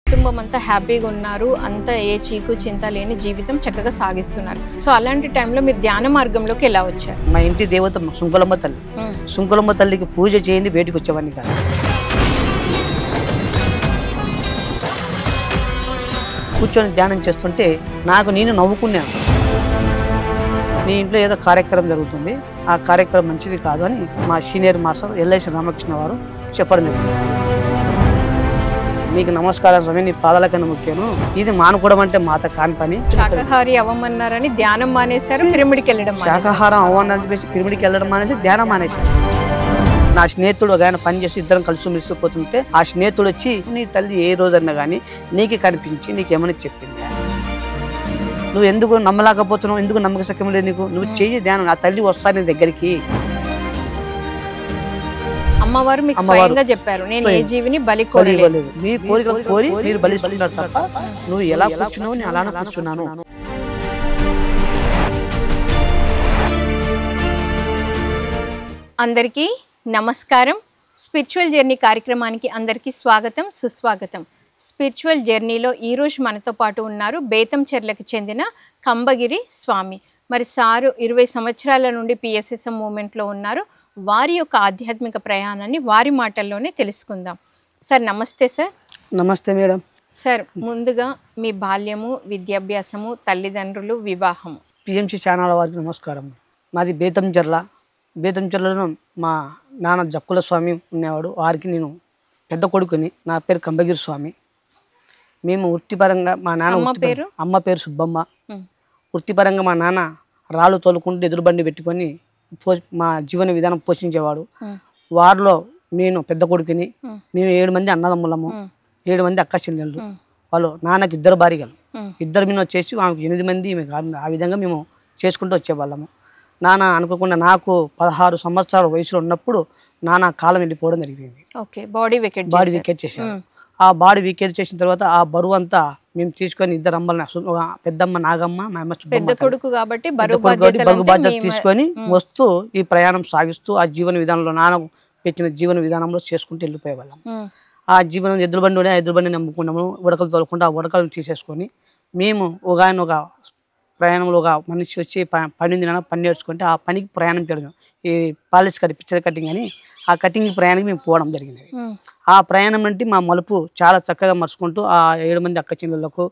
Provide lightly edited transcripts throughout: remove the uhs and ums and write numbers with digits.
కుటుంబం అంతా హ్యాపీగా ఉన్నారు, అంతా ఏ చీకు చింత లేని జీవితం చక్కగా సాగిస్తున్నారు. సో అలాంటి టైంలో మీరు ధ్యాన మార్గంలోకి ఎలా వచ్చారు? మా ఇంటి దేవత సుంకులమ్మ తల్లి. సుంకులమ్మ తల్లికి పూజ చేయండి బయటకు వచ్చేవాడిని కాదు. కూర్చొని ధ్యానం చేస్తుంటే నాకు నేను నవ్వుకున్నాను. నీ ఇంట్లో ఏదో కార్యక్రమం జరుగుతుంది, ఆ కార్యక్రమం మంచిది కాదు అని మా సీనియర్ మాస్టర్ ఎల్ఐసి రామకృష్ణ వారు చెప్పడం జరిగింది. నీకు నమస్కారం స్వామి, నీ పాదాలకన్నా ముఖ్యము, ఇది మానుకోవడం అంటే మాత కాని పని. శాకాహారి అవ్వమన్నారని ధ్యానం మానేశారు, పిరమిడ్కి వెళ్ళడం. శాకాహారం అవ్వని చెప్పేసి పిరమిడ్కి వెళ్ళడం మానేసి ధ్యానం మానేశారు. నా స్నేహితుడు ఒక ఆయన పని చేసి ఇద్దరం కలిసి మెలిసిపోతుంటే ఆ స్నేహితుడు వచ్చి నీ తల్లి ఏ రోజన్నా కానీ నీకు కనిపించి నీకేమని చెప్పింది, నువ్వు ఎందుకు నమ్మలేకపోతున్నావు, ఎందుకు నమ్మక సఖ్యం లేదు నీకు, నువ్వు చెయ్యి ధ్యానం, నా తల్లి వస్తా నీ దగ్గరికి. అమ్మవారు మీకు స్వయంగా చెప్పారు, నేను ఏ జీవిని బలి కోరలేదు, నీ కోరికలు కోరి మీరు బలిస్తున్నారు తప్ప నువ్వు ఎలా కూర్చున్నావు నేను అలానే కూర్చున్నాను. అందరికీ నమస్కారం. స్పిరిచువల్ జర్నీ కార్యక్రమానికి అందరికీ స్వాగతం, సుస్వాగతం. స్పిరిచువల్ జర్నీలో ఈరోజు మనతో పాటు ఉన్నారు బేతంచెర్లకు చెందిన కంబగిరి స్వామి. మరి సారు 20 సంవత్సరాల నుండి పిఎస్ఎస్ఎం మూవ్మెంట్లో ఉన్నారు. వారి యొక్క ఆధ్యాత్మిక ప్రయాణాన్ని వారి మాటల్లోనే తెలుసుకుందాం. సార్ నమస్తే. సార్ నమస్తే మేడం. సార్ ముందుగా మీ బాల్యము, విద్యాభ్యాసము, తల్లిదండ్రులు, వివాహము. పిఎంసి ఛానల్ వారికి నమస్కారం. మాది బేతంచెర్లలో మా నాన్న జక్కుల స్వామి ఉండేవాడు, వారికి నేను పెద్ద కొడుకుని. నా పేరు కంబగిరి స్వామి. మేము వృత్తిపరంగా మా నాన్న అమ్మ పేరు సుబ్బమ్మ. వృత్తిపరంగా మా నాన్న రాళ్ళు తోలుకుంటూ ఎదురుబండి పెట్టుకొని మా జీవన విధానం పోషించేవాడు. వారిలో నేను పెద్ద కొడుకుని. మేము 7 మంది అన్నదమ్ములము, 7 మంది అక్క చెల్లెళ్ళు. వాళ్ళు నాన్నకి 2 భార్యలు, 2 మీద వచ్చేసి ఆమెకు 8 మంది. ఆ విధంగా మేము చేసుకుంటూ వచ్చేవాళ్ళము. నాన్న అనుకోకుండా నాకు 16 సంవత్సరాల వయసులో ఉన్నప్పుడు నాన్న కాలం వెళ్ళిపోవడం జరిగింది. బాడీ వికెట్ చేశారు. ఆ బాడీ వికెట్ చేసిన తర్వాత ఆ బరువు అంతా మేము తీసుకొని 2 అమ్మల్ని, పెద్దమ్మ నాగమ్మ, మా అమ్మ పెద్ద కొడుకు కాబట్టి బరువు బాధ్యత తీసుకొని వస్తూ ఈ ప్రయాణం సాగిస్తూ ఆ జీవన విధానంలో నాన్న పెట్టిన జీవన విధానంలో చేసుకుంటూ వెళ్ళిపోయేవాళ్ళం. ఆ జీవనం ఎద్దుల బండిని నమ్ముకున్నాము. ఉడకలు తోలుకుంటూ ఆ ఉడకలను తీసేసుకొని మేము ఒక ప్రయాణంలో ఒక మనిషి వచ్చి పని నేర్చుకుంటే ఆ పనికి ప్రయాణం పెడదాం. ఈ పాలిష్ పిక్చర్ కటింగ్ అని ఆ కటింగ్ ప్రయాణానికి మేము పోవడం జరిగింది. ఆ ప్రయాణం అంటే మా మలుపు చాలా చక్కగా మర్చుకుంటూ ఆ 7 మంది అక్క చెల్లెళ్ళకు,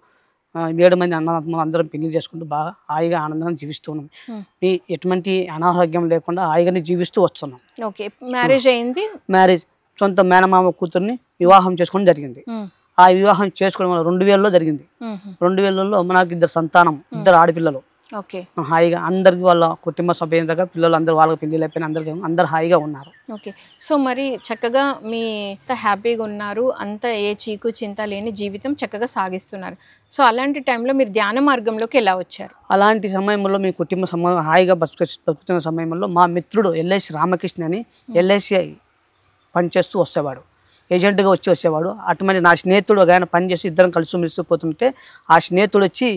7 మంది అన్నదమ్ములు అందరం పెళ్లి చేసుకుంటూ బాగా హాయిగా ఆనందంగా జీవిస్తున్నాం. ఎటువంటి అనారోగ్యం లేకుండా హాయిగానే జీవిస్తూ వస్తున్నాం. మ్యారేజ్ సొంత మేనమామ కూతుర్ని వివాహం చేసుకోవడం జరిగింది. ఆ వివాహం చేసుకోవడం వల్ల 2000లో జరిగింది. 2000లో నాకు 2 సంతానం, 2 ఆడపిల్లలు. హాయిగా అందరికి వాళ్ళ కుటుంబ సభ్యులుగా పిల్లలు అందరూ వాళ్ళకి పెళ్లి అయిపోయిన అందరు హాయిగా ఉన్నారు. సో మరి చక్కగా మీ హ్యాపీగా ఉన్నారు, అంతా ఏ చీకు చింత లేని జీవితం చక్కగా సాగిస్తున్నారు. సో అలాంటి టైంలో మీరు ధ్యాన మార్గంలోకి ఎలా వచ్చారు? అలాంటి సమయంలో మీ కుటుంబ హాయిగా బతుకుతున్న సమయంలో మా మిత్రుడు ఎల్ఐసి రామకృష్ణ అని ఎల్ఐసి పనిచేస్తూ వస్తేవాడు, ఏజెంట్గా వచ్చేవాడు. అటువంటి నా స్నేహితుడు ఒక ఆయన పని చేసి ఇద్దరం కలిసి మెలిసిపోతుంటే ఆ స్నేహితుడు వచ్చి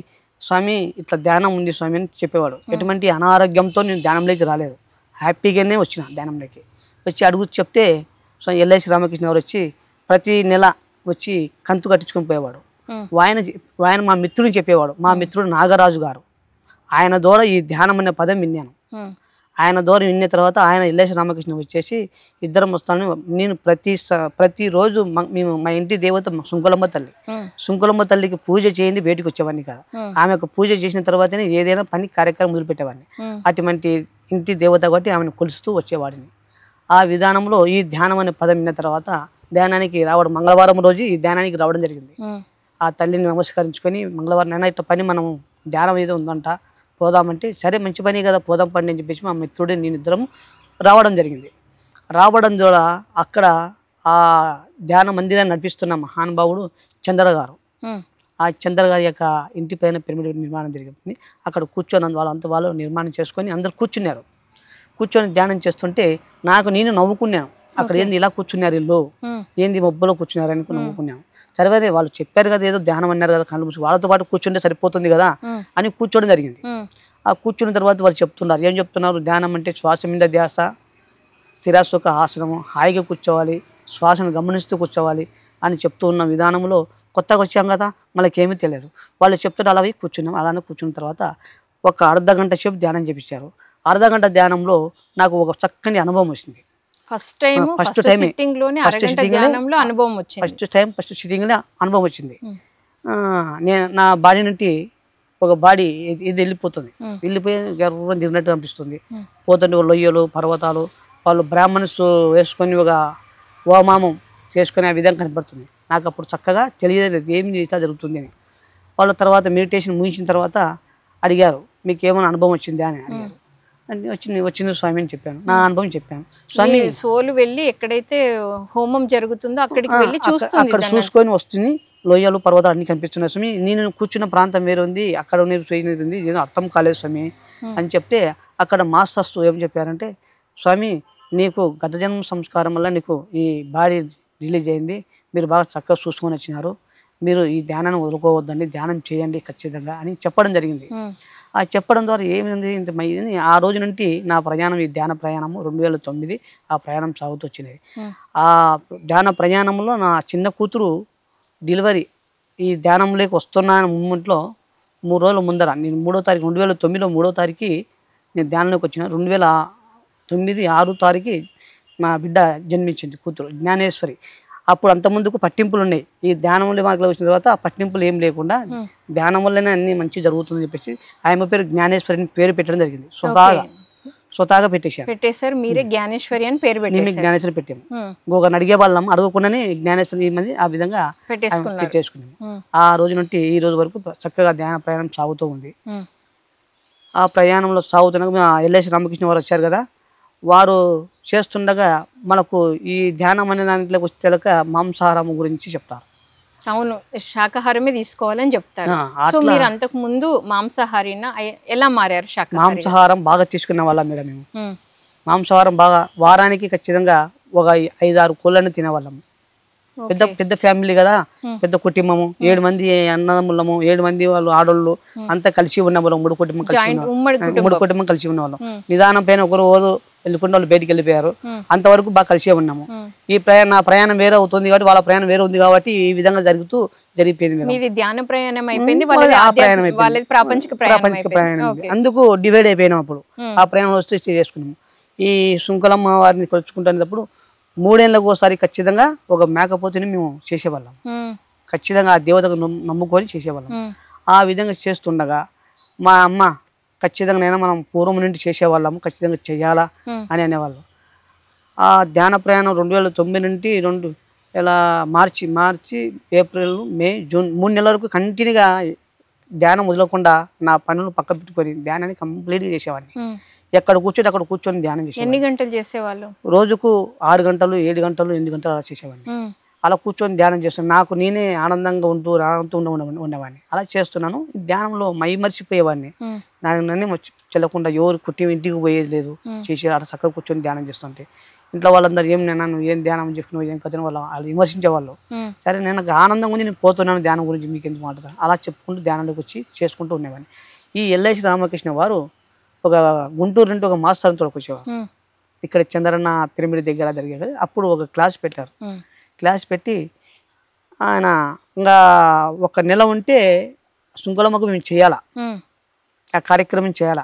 స్వామి ఇట్లా ధ్యానం ఉంది స్వామి అని చెప్పేవాడు. ఎటువంటి అనారోగ్యంతో నేను ధ్యానంలోకి రాలేదు, హ్యాపీగానే వచ్చిన ధ్యానంలోకి. వచ్చి అడుగు చెప్తే ఎల్ఐసి రామకృష్ణ గారు వచ్చి ప్రతి నెల వచ్చి కంతు కట్టించుకొని పోయేవాడు. ఆయన మా మిత్రుడిని చెప్పేవాడు. మా మిత్రుడు నాగరాజు గారు, ఆయన ద్వారా ఈ ధ్యానం అనే పదం విన్నాను. ఆయన ద్వారా విన్న తర్వాత ఆయన ఎల్ఐసి రామకృష్ణ వచ్చేసి ఇద్దరం వస్తాను. నేను ప్రతిరోజు మేము మా ఇంటి దేవత సుంకులమ్మ తల్లికి పూజ చేయండి బయటకు వచ్చేవాడిని కాదు. ఆమెకు పూజ చేసిన తర్వాతనే ఏదైనా పని కార్యక్రమం మొదలుపెట్టేవాడిని. అటువంటి ఇంటి దేవత కాబట్టి ఆమెను కొలుస్తూ వచ్చేవాడిని. ఆ విధానంలో ఈ ధ్యానం అనే పదం విన్న తర్వాత ధ్యానానికి రావడం, మంగళవారం రోజు ఈ ధ్యానానికి రావడం జరిగింది. ఆ తల్లిని నమస్కరించుకొని మంగళవారం నైనా ఇట్లా పని మనం ధ్యానం ఏదో ఉందంట పోదామంటే, సరే మంచి పని కదా పోదాం పండి అని చెప్పేసి మా మిత్రుడు నేను ఇద్దరం రావడం జరిగింది. రావడం ద్వారా అక్కడ ఆ ధ్యాన మందిరాన్ని నడిపిస్తున్న మహానుభావుడు చంద్ర గారు. ఆ చంద్ర గారి యొక్క ఇంటి పైన పిరమిడ్ నిర్మాణం జరిగింది. అక్కడ కూర్చొని వాళ్ళు నిర్మాణం చేసుకొని అందరు కూర్చున్నారు. కూర్చొని ధ్యానం చేస్తుంటే నాకు నేను నవ్వుకున్నాను. అక్కడ ఏంది ఇలా కూర్చున్నారు, ఇల్లు ఏంది మబ్బులో కూర్చున్నారు అని నవ్వుకున్నాను. సరే వాళ్ళు చెప్పారు కదా ఏదో ధ్యానం అన్నారు కదా, కళ్ళు మూసి వాళ్ళతో పాటు కూర్చుంటే సరిపోతుంది కదా అని కూర్చోవడం జరిగింది. ఆ కూర్చున్న తర్వాత వాళ్ళు చెప్తున్నారు, ఏం చెప్తున్నారు, ధ్యానం అంటే శ్వాస మీద ధ్యాస, స్థిరాసుఖ ఆసనము, హాయిగా కూర్చోవాలి, శ్వాసను గమనిస్తూ కూర్చోవాలి, అని చెప్తూ ఉన్న విధానంలో కొత్తగా వచ్చాం కదా, మనకేమీ తెలియదు. వాళ్ళు చెప్తుంటే అలా పోయి కూర్చున్నాం. అలానే కూర్చున్న తర్వాత ఒక అర్ధగంట సేపు ధ్యానం చేపించారు. అర్ధగంట ధ్యానంలో నాకు ఒక చక్కని అనుభవం వచ్చింది. ఫస్ట్ టైం ఫస్ట్ టైం అనుభవం వచ్చింది. ఫస్ట్ సిట్టింగ్లో అనుభవం వచ్చింది. నేను నా బాడీ నుండి ఒక బాడీ ఇది వెళ్ళిపోతుంది. వెళ్ళిపోయి గర్వం తిరిగినట్టు అనిపిస్తుంది. పోతుంటే లొయ్యలు పర్వతాలు వాళ్ళు బ్రాహ్మణ్స్ వేసుకొని ఒక హోమామం చేసుకునే ఆ విధంగా కనపడుతుంది. నాకు అప్పుడు చక్కగా తెలియలేదు ఏం ఇట్లా జరుగుతుంది అని. వాళ్ళ తర్వాత మెడిటేషన్ ముగించిన తర్వాత అడిగారు, మీకు ఏమైనా అనుభవం వచ్చిందా అని అడిగారు. వచ్చింది స్వామి అని చెప్పాను. నా అనుభవం చెప్పాను. స్వామి సోలు వెళ్ళి ఎక్కడైతే హోమం జరుగుతుందో అక్కడికి వెళ్ళి అక్కడ చూసుకొని వస్తుంది. లోయలు పర్వతాలు అన్ని కనిపిస్తున్నాయి స్వామి. నేను కూర్చున్న ప్రాంతం వేరు ఉంది, అక్కడ ఉంది, ఏదో అర్థం కాలేదు స్వామి అని చెప్తే అక్కడ మాస్టర్స్ ఏం చెప్పారంటే, స్వామి నీకు గత జన్మ సంస్కారం వల్ల నీకు ఈ బాడీ రిలీజ్ అయింది, మీరు బాగా చక్కగా చూసుకొని వచ్చినారు, మీరు ఈ ధ్యానాన్ని వదులుకోవద్దండి, ధ్యానం చేయండి ఖచ్చితంగా అని చెప్పడం జరిగింది. ఆ చెప్పడం ద్వారా ఏమైంది ఇంత ఆ రోజు నుండి నా ప్రయాణం, ఈ ధ్యాన ప్రయాణము 2009 ఆ ప్రయాణం సాగుతూ వచ్చినది. ఆ ధ్యాన ప్రయాణంలో నా చిన్న కూతురు డెలివరీ ఈ ధ్యానంలోకి వస్తున్న మూమెంట్లో 3 రోజుల ముందర నేను 3వ తారీఖు 2009లో 3వ తారీఖు నేను ధ్యానంలోకి వచ్చిన. 2009 6వ తారీఖు మా బిడ్డ జన్మించింది కూతురు జ్ఞానేశ్వరి. అప్పుడు అంత ముందుకు పట్టింపులు ఉన్నాయి. ఈ ధ్యానంలో మార్గంలో వచ్చిన తర్వాత ఆ పట్టింపులు ఏం లేకుండా ధ్యానం వల్లనే అన్ని మంచి జరుగుతుందని చెప్పేసి ఆమె పేరు జ్ఞానేశ్వరి పేరు పెట్టడం జరిగింది. స్వతహాగా పెట్టేశారు. మీరే జ్ఞానేశ్వరి అని పేరు పెట్టారు. జ్ఞానేశ్వరి పెట్టాము. ఇంకొకరిని అడిగే వాళ్ళం, అడగకుండానే జ్ఞానేశ్వరి మంది ఆ విధంగా పెట్టేసుకున్నాము. ఆ రోజు నుండి ఈ రోజు వరకు చక్కగా ధ్యాన ప్రయాణం సాగుతూ ఉంది. ఆ ప్రయాణంలో సాగుతున్న ఎల్ఐసి రామకృష్ణ వారు వచ్చారు కదా, వారు చేస్తుండగా మనకు ఈ ధ్యానం అనే దాంట్లోకి వచ్చేలాక మాంసాహారం గురించి చెప్తారు. అవును, శాకాహారమే తీసుకోవాలని చెప్తారు. సో మీరు అంతకు ముందు మాంసాహారినా ఎలా మారారు? మాంసాహారం బాగా తీసుకునే వాళ్ళం మేడం. మేము మాంసాహారం బాగా వారానికి ఖచ్చితంగా ఒక 5-6 కోళ్ళని తినేవాళ్ళము. పెద్ద ఫ్యామిలీ కదా, పెద్ద కుటుంబము, 7 మంది అన్నదమ్ములము, 7 మంది వాళ్ళు ఆడోళ్ళు అంతా కలిసి ఉన్నవాళ్ళం. ఉమ్మడి కుటుంబం కలిసి ఉన్నవాళ్ళం. నిదానం పైన ఒకరు వెళ్ళకుండా వాళ్ళు బయటికి వెళ్ళిపోయారు. అంతవరకు బాగా కలిసే ఉన్నాము. నా ప్రయాణం వేరే అవుతుంది కాబట్టి వాళ్ళ ప్రయాణం వేరే ఉంది కాబట్టి ఈ విధంగా జరిగిపోయింది. ధ్యాన ప్రయాణం అయిపోయింది, ప్రాపంచిక ప్రయాణం. అందుకు డివైడ్ అయిపోయినాం. అప్పుడు ఆ ప్రయాణం వస్తూ చేసుకున్నాము. ఈ శుంకలమ్మ వారిని కొలుచుకుంటున్నప్పుడు 3 ఏళ్ళకు ఒకసారి ఖచ్చితంగా ఒక మేకపోతుని మేము చేసేవాళ్ళం. ఖచ్చితంగా ఆ దేవతకు నమ్ముకొని చేసేవాళ్ళం. ఆ విధంగా చేస్తుండగా మా అమ్మ ఖచ్చితంగా నేను మనం పూర్వం నుండి చేసేవాళ్ళము, ఖచ్చితంగా చెయ్యాలా అని అనేవాళ్ళం. ఆ ధ్యాన ప్రయాణం 2009 నుండి మార్చి ఏప్రిల్ మే జూన్ 3 నెలల వరకు కంటిన్యూగా ధ్యానం వదలకుండా నా పనులు పక్క పెట్టుకొని ధ్యానాన్ని కంప్లీట్గా చేసేవాడిని. ఎక్కడ కూర్చొని ధ్యానం చేసేవాడిని. ఎన్ని గంటలు చేసేవాళ్ళు? రోజుకు 6 గంటలు 7 గంటలు 8 గంటలు అలా చేసేవాడిని. అలా కూర్చొని ధ్యానం చేస్తాను. నాకు నేనే ఆనందంగా ఉండేవాడిని. అలా చేస్తున్నాను. ధ్యానంలో మర్చిపోయేవాడిని. నన్ను చెల్లకుండా ఎవరు ఇంటికి పోయేది లేదు. చేసి అలా చక్కగా కూర్చొని ధ్యానం చేస్తుంటే ఇంట్లో వాళ్ళందరూ నువ్వు ఏం ధ్యానం చేసుకున్నావు, ఏం కథ వాళ్ళు విమర్శించేవాళ్ళు. సరే నేను ఆనందంగా ఉంది, నేను పోతున్నాను ధ్యానం గురించి మీకు ఎందుకు మాట్లాడతాను అలా చెప్పుకుంటూ ధ్యానంలోకి వచ్చి చేసుకుంటూ ఉండేవాడిని. ఈ ఎల్ఐసి రామకృష్ణ వారు ఒక గుంటూరు నుండి ఒక మాస్టర్ తోడుకొచ్చేవారు. ఇక్కడ చంద్రన్న పిరమిడ్ దగ్గర జరిగేది. అప్పుడు ఒక క్లాస్ పెట్టారు. క్లాస్ పెట్టి ఆయన ఇంకా 1 నెల ఉంటే శుంకలమ్మకు మేము చేయాలా, ఆ కార్యక్రమం చేయాలా.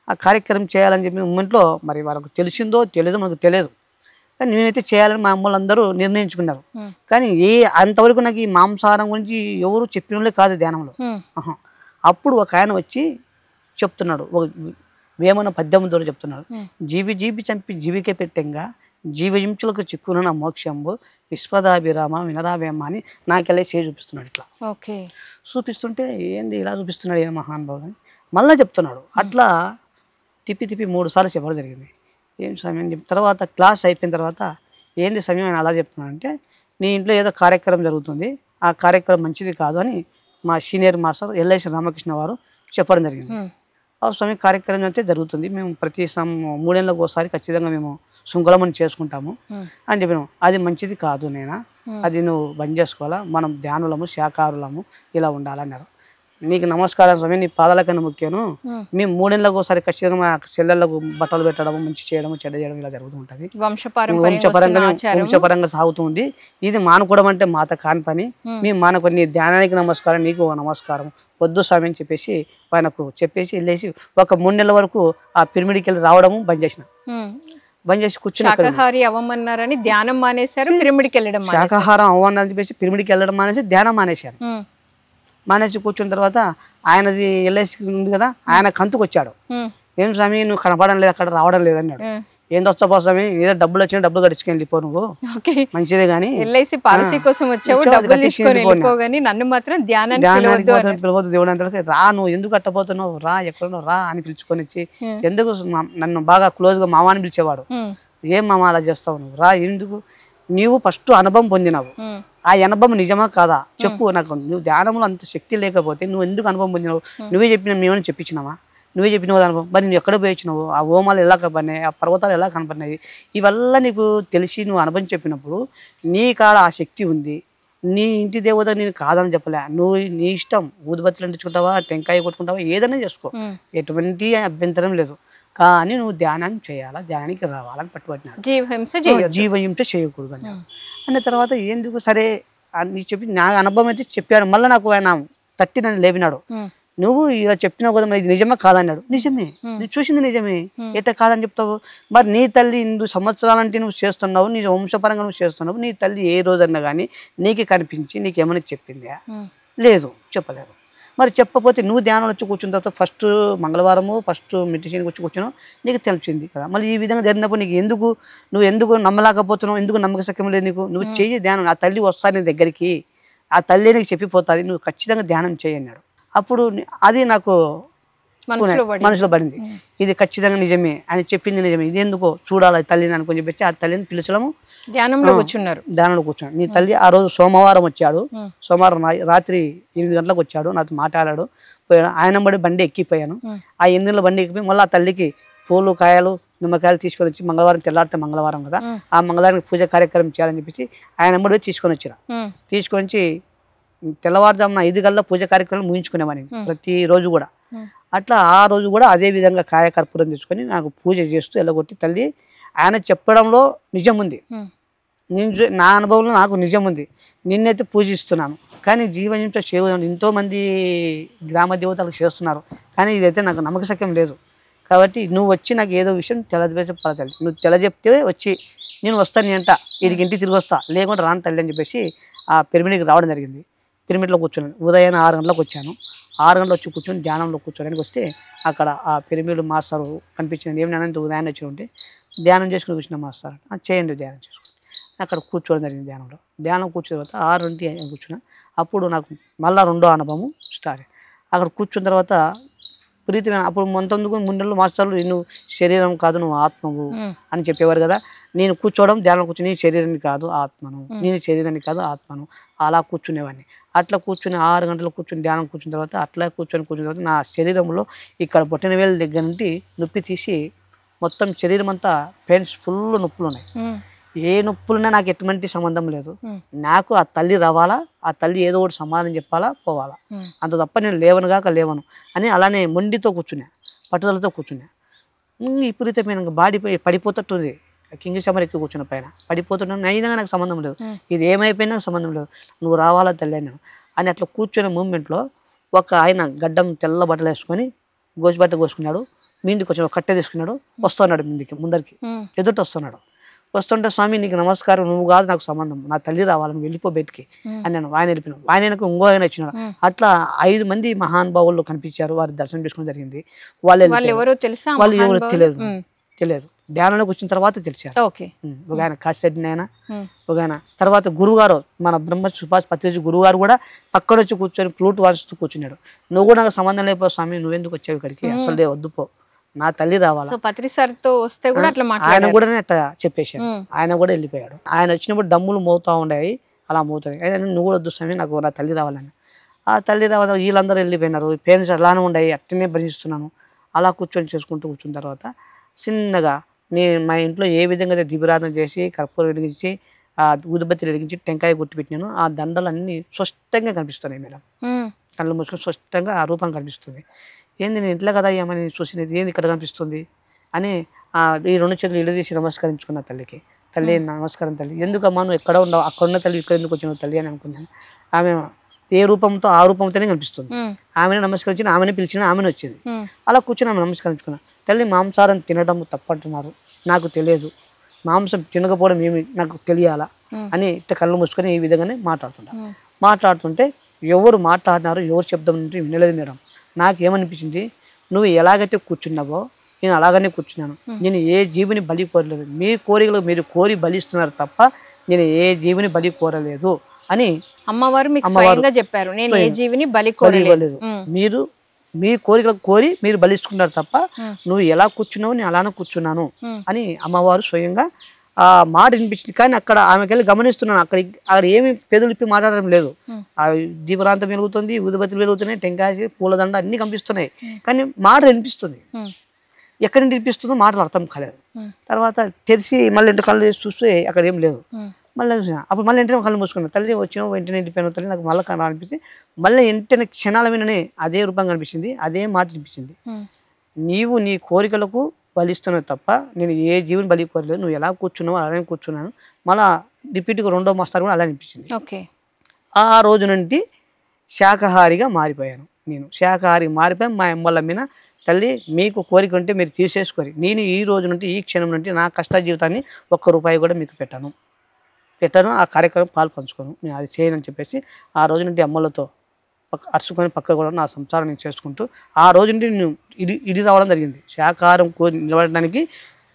ఆ కార్యక్రమం చేయాలని చెప్పిన మూమెంట్లో మరి వాళ్ళకు తెలిసిందో తెలియదో మనకు తెలియదు, కానీ మేమైతే చేయాలని మా అమ్మలు అందరూ నిర్ణయించుకున్నారు. కానీ అంతవరకు నాకు ఈ మాంసాహారం గురించి ఎవరు చెప్పినలే కాదు ధ్యానంలో. అప్పుడు ఒక ఆయన వచ్చి చెప్తున్నాడు, ఒక వేమన 18 చెప్తున్నాడు. జీవి చంపి జీవికే పెట్టంగా జీవహింసులకు చిక్కున మోక్షంబు విశ్వదాభిరామ వినరావేమ అని నాకెళ్ళి చూపిస్తున్నాడు. ఇట్లా చూపిస్తుంటే ఏంది ఇలా చూపిస్తున్నాడు ఏ మహానుభావుడు అని మళ్ళీ చెప్తున్నాడు. అట్లా తిప్పి 3 సార్లు చెప్పడం జరిగింది. ఏం సమయం చెప్పిన తర్వాత క్లాస్ అయిపోయిన తర్వాత ఏంది సమయం అని అలా చెప్తున్నానంటే, నీ ఇంట్లో ఏదో కార్యక్రమం జరుగుతుంది, ఆ కార్యక్రమం మంచిది కాదు అని మా సీనియర్ మాస్టర్ ఎల్ఐసి రామకృష్ణ వారు చెప్పడం జరిగింది. ఆ సమయం కార్యక్రమం అయితే జరుగుతుంది, మేము ప్రతి 3 ఏళ్ళకు ఒకసారి ఖచ్చితంగా మేము శృంఖలమని చేసుకుంటాము అని చెప్పినాము. అది మంచిది కాదు, అది నువ్వు బంద్ చేసుకోవాలా, మనం ధ్యానులము శాకాహారులము ఇలా ఉండాలన్నారు. నీకు నమస్కారం స్వామి, నీ పాదాలకన్నా ముఖ్యను. ఉమ్. మేము 3 నెలలకు ఒకసారి ఖచ్చితంగా మా చెల్లెళ్ళకు బట్టలు పెట్టడం, మంచి చేయడం, చెడ్డ చేయడం ఇలా జరుగుతూ ఉంటుంది. వంశపరంగా సాగుతుంది. ఇది మానుకోవడం అంటే మాత కాని పని. మేము మానుకొని నీ ధ్యానానికి నమస్కారం, నీకు ఒక నమస్కారం, వద్దు స్వామి అని చెప్పేసి ఆయనకు చెప్పేసి వెళ్ళేసి ఒక 3 నెలల వరకు ఆ పిరమిడ్కి వెళ్ళి రావడము బంద్ చేసిన. బంద్ చేసి కూర్చుని శాకాహారి అవ్వమన్నారని ధ్యానం మానేశారు, పిరమిడ్కి వెళ్ళడం శాకాహారం అవ్వని చెప్పేసి పిరమిడ్కి వెళ్ళడం మానేసి ధ్యానం మానేశాను. మానేసి కూర్చున్న తర్వాత ఆయనది ఎల్ఐసి ఉంది కదా, ఆయన కంతుకు వచ్చాడు. ఏం స్వామి నువ్వు కనపడడం లేదు, అక్కడ రావడం లేదన్నాడు. ఏంది వస్తాపో స్వామి, ఏదో డబ్బులు వచ్చినా డబ్బులు గడిచుకొని వెళ్ళిపో, నువ్వు మంచిదే కానీ ఎల్ఐసి పాలసీ కోసం వచ్చావు, డబ్బులు తీసుకొని వెళ్ళిపోగాని నన్ను మాత్రం ధ్యానానికి పిలవద్దు దేవుడు అంటే రా, నువ్వు ఎందుకు కట్టపోతున్నావు, రా ఎక్కడున్నావు రా అని పిలుచుకొని వచ్చి ఎందుకు నన్ను బాగా క్లోజ్ గా మామ అని పిలిచేవాడు. ఏం మామ అలా చేస్తావు, నువ్వు రా, ఎందుకు నీవు ఫస్ట్ అనుభవం పొందినావు, ఆ అనుభవం నిజమా కాదా చెప్పు నాకు. నువ్వు ధ్యానంలో అంత శక్తి లేకపోతే నువ్వు ఎందుకు అనుభవం పొందినావు, నువ్వే చెప్పిన మేమని చెప్పించినావా, నువ్వే చెప్పినావు అనుభవం, మరి నువ్వు ఎక్కడ పోయించినావు, ఆ హోమాలు ఎలా కనపడినాయి, ఆ పర్వతాలు ఎలా కనపడినాయి, ఇవల్ల నీకు తెలిసి నువ్వు అనుభవం చెప్పినప్పుడు నీ కాడ ఆ శక్తి ఉంది. నీ ఇంటి దేవత నేను కాదని చెప్పలే, నువ్వు నీ ఇష్టం, ఊదుబత్తులు అంటించుకుంటావా, టెంకాయ కొట్టుకుంటావా, ఏదైనా చేసుకో, ఎటువంటి అభ్యంతరం లేదు. కానీ నువ్వు ధ్యానాన్ని చేయాలా, ధ్యానానికి రావాలని పట్టుబట్టినాడు. జీవహింస చేయకూడదు అన్న తర్వాత ఎందుకు సరే అని చెప్పి నా అనుభవం అయితే చెప్పాడు. మళ్ళీ నాకు ఆయన తట్టి నన్ను లేపినాడు. నువ్వు ఇలా చెప్పినావు కదా, మరి ఇది నిజమా కాదన్నాడు. నిజమే, నువ్వు చూసింది నిజమే, ఎట్లా కాదని చెప్తావు, మరి నీ తల్లి 2 సంవత్సరాలంటే నువ్వు చేస్తున్నావు, నీ వంశపరంగా నువ్వు చేస్తున్నావు, నీ తల్లి ఏ రోజన్నా కానీ నీకు కనిపించి నీకేమైనా చెప్పిందా, లేదు, చెప్పలేదు. మరి చెప్పకపోతే నువ్వు ధ్యానం వచ్చి కూర్చున్న తర్వాత ఫస్ట్ మంగళవారము ఫస్ట్ మెడిటేషన్కి వచ్చి కూర్చున్నావు, నీకు తెలిసింది కదా. మళ్ళీ ఈ విధంగా జరిగినప్పుడు నీకు నువ్వు ఎందుకు నమ్మలేకపోతున్నావు, ఎందుకు నమ్మక సఖ్యం లేదు నీకు, నువ్వు చెయ్యి ధ్యానం, ఆ తల్లి వస్తాను నీ దగ్గరికి, ఆ తల్లి నీకు చెప్పిపోతుంది, నువ్వు ఖచ్చితంగా ధ్యానం చేయన్నాడు. అప్పుడు అది నాకు మనసులో పడింది, ఇది ఖచ్చితంగా నిజమే అని చెప్పింది నిజమే, ఇది ఎందుకో చూడాలి తల్లిని అనుకుని చెప్పి ఆ తల్లిని పిలిచడము ధ్యానంలో కూర్చున్నాను. నీ తల్లి ఆ రోజు సోమవారం వచ్చాడు, సోమవారం రాత్రి 8 గంటలకు వచ్చాడు, నాతో మాట్లాడాడు, పోయాడు. ఆయన బండి ఎక్కిపోయాను. ఆ 8 గంటల బండి ఎక్కిపోయి మళ్ళీ ఆ తల్లికి పూలు కాయలు నిమ్మకాయలు తీసుకొని వచ్చి, మంగళవారం తెల్లారితే మంగళవారం కదా, ఆ మంగళవారానికి పూజ కార్యక్రమం చేయాలని చెప్పేసి ఆయన తీసుకొని వచ్చి తెల్లవారుజామున 5 గంటల పూజ కార్యక్రమం ముగించుకునేవాని ప్రతిరోజు కూడా. అట్లా ఆ రోజు కూడా అదే విధంగా కాయ కర్పూరం తీసుకొని నాకు పూజ చేస్తూ వెళ్ళగొట్టి తల్లి ఆయన చెప్పడంలో నిజం ఉంది, నా అనుభవంలో నాకు నిజం ఉంది, నిన్నైతే పూజిస్తున్నాను. కానీ జీవహింస ఎంతోమంది గ్రామ దేవతలకు చేస్తున్నారు, కానీ ఇదైతే నాకు నమ్మక సఖ్యం లేదు. కాబట్టి నువ్వు వచ్చి నాకు ఏదో విషయం తెలజెప్పాలి, నువ్వు తెలజెప్తే వచ్చి నేను వస్తాను అంట, వీడికి ఇంటికి తిరిగి వస్తా, లేకుండా రాను తల్లి అని చెప్పేసి ఆ పిరమిడ్కి రావడం జరిగింది. పిరమిడ్లో కూర్చున్నాను. ఉదయం 6 గంటలకు వచ్చాను. 6 గంటలకు వచ్చి కూర్చొని ధ్యానంలో కూర్చోడానికి వస్తే అక్కడ ఆ పిరమిడ్ మాస్టర్ కనిపించింది. ఏమైనా ఉదయాన్నే వచ్చి ఉంటే ధ్యానం చేసుకుని కూర్చున్న మాస్టర్ చేయండి ధ్యానం చేసుకుని అక్కడ కూర్చోవడం జరిగింది. ధ్యానం కూర్చున్న తర్వాత 6 కూర్చున్నా. అప్పుడు నాకు మళ్ళీ 2వ అనుభవం స్టార్ట్. అక్కడ కూర్చున్న తర్వాత ప్రీతిమైన అప్పుడు మొంతందుకు ముందు మాస్టర్లు నువ్వు శరీరం కాదు నువ్వు ఆత్మవు అని చెప్పేవారు కదా. నేను కూర్చోవడం ధ్యానం కూర్చొని శరీరాన్ని కాదు ఆత్మను, నేను శరీరాన్ని కాదు ఆత్మను అలా కూర్చునేవాడిని. అట్లా కూర్చుని 6 గంటలు కూర్చొని ధ్యానం కూర్చున్న తర్వాత అట్లా కూర్చున్న తర్వాత నా శరీరంలో ఇక్కడ బొట్టన వేలు దగ్గర నుండి నొప్పి తీసి మొత్తం శరీరం అంతా పెయిన్స్ ఫుల్ నొప్పులు ఉన్నాయి. ఏ నొప్పులున్నా నాకు ఎటువంటి సంబంధం లేదు. నాకు ఆ తల్లి రావాలా, ఆ తల్లి ఏదో ఒకటి సమాధానం చెప్పాలా, పోవాలా, అంత తప్ప నేను లేవను అని అలానే మొండితో కూర్చున్నా, పట్టుదలతో కూర్చున్నా. విపరీతమైన బాడీ పడిపోతట్టుంది. కింగ్ సమర్ ఎక్కి కూర్చున్న పైన పడిపోతున్నా అయినా నాకు సంబంధం లేదు, ఇది ఏమైపోయినా సంబంధం లేదు, నువ్వు రావాలా తల్లి అని అట్లా కూర్చున్న మూమెంట్లో ఒక ఆయన గడ్డం తెల్ల బట్టలు వేసుకొని గోసి బట్ట కోసుకున్నాడు. మీందికి వచ్చి కట్టె తీసుకున్నాడు, వస్తున్నాడు ముందరికి ఎదుట వస్తుంటే స్వామి నీకు నమస్కారం, నువ్వు కాదు నాకు సంబంధం, నా తల్లి రావాలని వెళ్ళిపో బయటికి అని నేను ఆయన వెళ్ళిపోయినాను. ఆయనకు ఇంకో ఆయన వచ్చినాడు. అట్లా 5 మంది మహానుభావులు కనిపించారు, వారి దర్శనం చేసుకోవడం జరిగింది. వాళ్ళు ఎవరో తెలియదు, ధ్యానంలోకి వచ్చిన తర్వాత తెలిసారు. ఒక ఆయన కాశిరెడ్డి ఆయన, ఒక ఆయన తర్వాత గురుగారు మన బ్రహ్మ సుభాష్ పత్రిజీ గురుగారు కూడా పక్కన వచ్చి కూర్చొని ఫ్లూట్ వాయిస్తూ కూర్చున్నాడు. నువ్వు కూడా నాకు సంబంధం లేకపో స్వామి, నువ్వెందుకు వచ్చావు ఇక్కడికి, అసలు వద్దుపో, నా తల్లి రావాలా. ఆయన కూడా అట్లా చెప్పేశాను. ఆయన కూడా వెళ్ళిపోయాడు. ఆయన వచ్చినప్పుడు డమ్ములు మోగుతూ ఉండేవి, అలా మోగుతాయి. అయితే నువ్వు కూడా వద్దు స్వామి, నాకు నా తల్లి రావాలని. ఆ తల్లి రావాలి, వీళ్ళందరూ వెళ్ళిపోయినారు, పేరెంట్స్ అలానే ఉండేవి, అట్టనే భరిస్తున్నాను. అలా కూర్చున్న తర్వాత చిన్నగా నేను మా ఇంట్లో ఏ విధంగా దివిరాధన చేసి కర్పూరం వెలిగించి ఊదుబత్తి వెలిగించి టెంకాయ కొట్టి పెట్టినాను, ఆ దండలన్నీ స్పష్టంగా కనిపిస్తున్నాయి మేడం. కళ్ళు మూసుకొని స్పష్టంగా ఆ రూపం కనిపిస్తుంది. ఏంది నేను ఇంట్లో కదా ఏమని చూసినది, ఏంది ఇక్కడ కనిపిస్తుంది అని ఈ 2 చేతులు విడదీసి నమస్కరించుకున్న తల్లికి. తల్లి నమస్కారం తల్లి, ఎందుకమ్మా నువ్వు ఎక్కడ ఉండవు, అక్కడ ఉన్న తల్లి ఇక్కడ ఎందుకు వచ్చినావు తల్లి అని అనుకున్నాను. ఆమె ఏ రూపంతో ఆ రూపంతోనే కనిపిస్తుంది. ఆమెను నమస్కరించిన, ఆమెను పిలిచిన, ఆమెను వచ్చింది. అలా కూర్చొని ఆమె నమస్కరించుకున్నాను. తల్లి మాంసారం తినడం తప్పంటున్నారు, నాకు తెలియదు, మాంసం తినకపోవడం ఏమి నాకు తెలియాలా అని ఇట్ట కళ్ళు మూసుకొని ఈ విధంగానే మాట్లాడుతుంటే ఎవరు మాట్లాడినారు, ఎవరు శబ్దం నుండి వినలేదు మేడం. నాకేమనిపించింది, నువ్వు ఎలాగైతే కూర్చున్నావో నేను అలాగనే కూర్చున్నాను. నేను ఏ జీవిని బలి కోరలేదు, మీ కోరికలు మీరు కోరి బలిస్తున్నారు తప్ప నేను ఏ జీవిని బలి కోరలేదు అని అమ్మవారు మీకు స్వయంగా చెప్పారు. నేను ఏ జీవిని బలి కోరలేదు, మీరు మీ కోరికలకు కోరి మీరు బలిస్తున్నారు తప్ప నువ్వు ఎలా కూర్చున్నావు నేను అలానే కూర్చున్నాను అని అమ్మవారు స్వయంగా ఆ మాట వినిపించింది. కానీ అక్కడ ఆమెకి వెళ్ళి గమనిస్తున్నాను, అక్కడ ఏమి పెదవులిప్పి మాట్లాడడం లేదు. ఆ దీపరాంతం వెలుగుతుంది, ఊదుబత్తులు వెలుగుతున్నాయి, టెంకాయ పూలదండ అన్ని కనిపిస్తున్నాయి, కానీ మాట వినిపిస్తుంది. ఎక్కడి నుంచి వినిపిస్తుందో మాటలు అర్థం కాలేదు. తర్వాత తెరిచి మళ్ళీ ఇంటి కళ్ళు వేసి చూస్తే అక్కడ ఏం లేదు. మళ్ళీ చూసిన, అప్పుడు మళ్ళీ వెంటనే కళ్ళు మూసుకున్నాను. తల్లి వచ్చినావు, వెంటనే ఇంటిపోయిన తల్లి, నాకు మళ్ళీ అనిపించింది. మళ్ళీ వెంటనే క్షణాల విననే అదే రూపం కనిపించింది, అదే మాట వినిపించింది. నీవు నీ కోరికలకు బలిస్తున్నావు తప్ప నేను ఏ జీవుని బలి కోరలేదు, నువ్వు ఎలా కూర్చున్నావు అలానే కూర్చున్నాను. మళ్ళీ రిపీట్గా 2వ మాస్టర్ కూడా అలా అనిపించింది. ఆ రోజు నుండి శాకాహారిగా మారిపోయాను. నేను శాకాహారి మారిపోయి మా అమ్మల మీద, తల్లి మీకు కోరిక ఉంటే మీరు తీసేసుకోరు, నేను ఈ రోజు నుండి ఈ క్షణం నుండి నా కష్ట జీవితాన్ని ₹1 కూడా మీకు పెట్టాను, ఆ కార్యక్రమం పాలు పంచుకోను, నేను అది చేయనని చెప్పేసి ఆ రోజు నుండి అమ్మలతో అరుచుకొని పక్క కూడా నా సంసారం నేను చేసుకుంటూ ఆ రోజు నుండి నేను ఇది రావడం జరిగింది. శాకాహారం కోరి నిలబడడానికి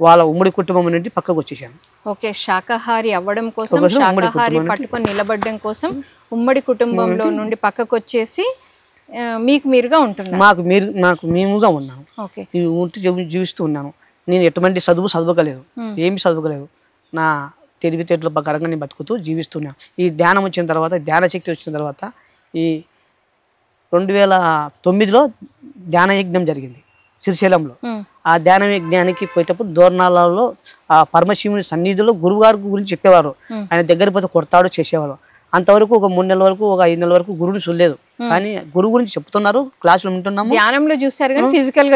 వాళ్ళ ఉమ్మడి కుటుంబం నుండి పక్కకు వచ్చేసాను. ఓకే, శాకాహారి అవ్వడం కోసం, శాకాహారి పట్టుకొని నిలబడడం కోసం ఉమ్మడి కుటుంబంలో నుండి పక్కకు వచ్చేసి మీకు మీరుగా ఉంటున్నారు. నాకు మేముగా ఉన్నాను. ఈ ఉంటూ జీవిస్తూ ఉన్నాను. నేను ఎటువంటి చదువుకోలేదు, ఏమి చదువుకోలేదు. నా తెలివితేటల ప్రకారంగా నేను బతుకుతూ జీవిస్తున్నాను. ఈ ధ్యానం వచ్చిన తర్వాత, ధ్యాన శక్తి వచ్చిన తర్వాత ఈ 2009లో ధ్యాన యజ్ఞం జరిగింది శ్రీశైలంలో. ఆ ధ్యాన యజ్ఞానికి పోయేటప్పుడు దోర్నాలలో ఆ పరమశివుని సన్నిధిలో గురువుగారి గురించి చెప్పేవారు. ఆయన దగ్గర పోతే కొడతాడు చేసేవారు. అంతవరకు ఒక 3 నెలల వరకు, ఒక 5 నెలల వరకు గురువుని చూడలేదు. కానీ గురువు గురించి చెప్తున్నారు, క్లాసులో వింటున్నాము. ధ్యానంలో చూసారు కానీ ఫిజికల్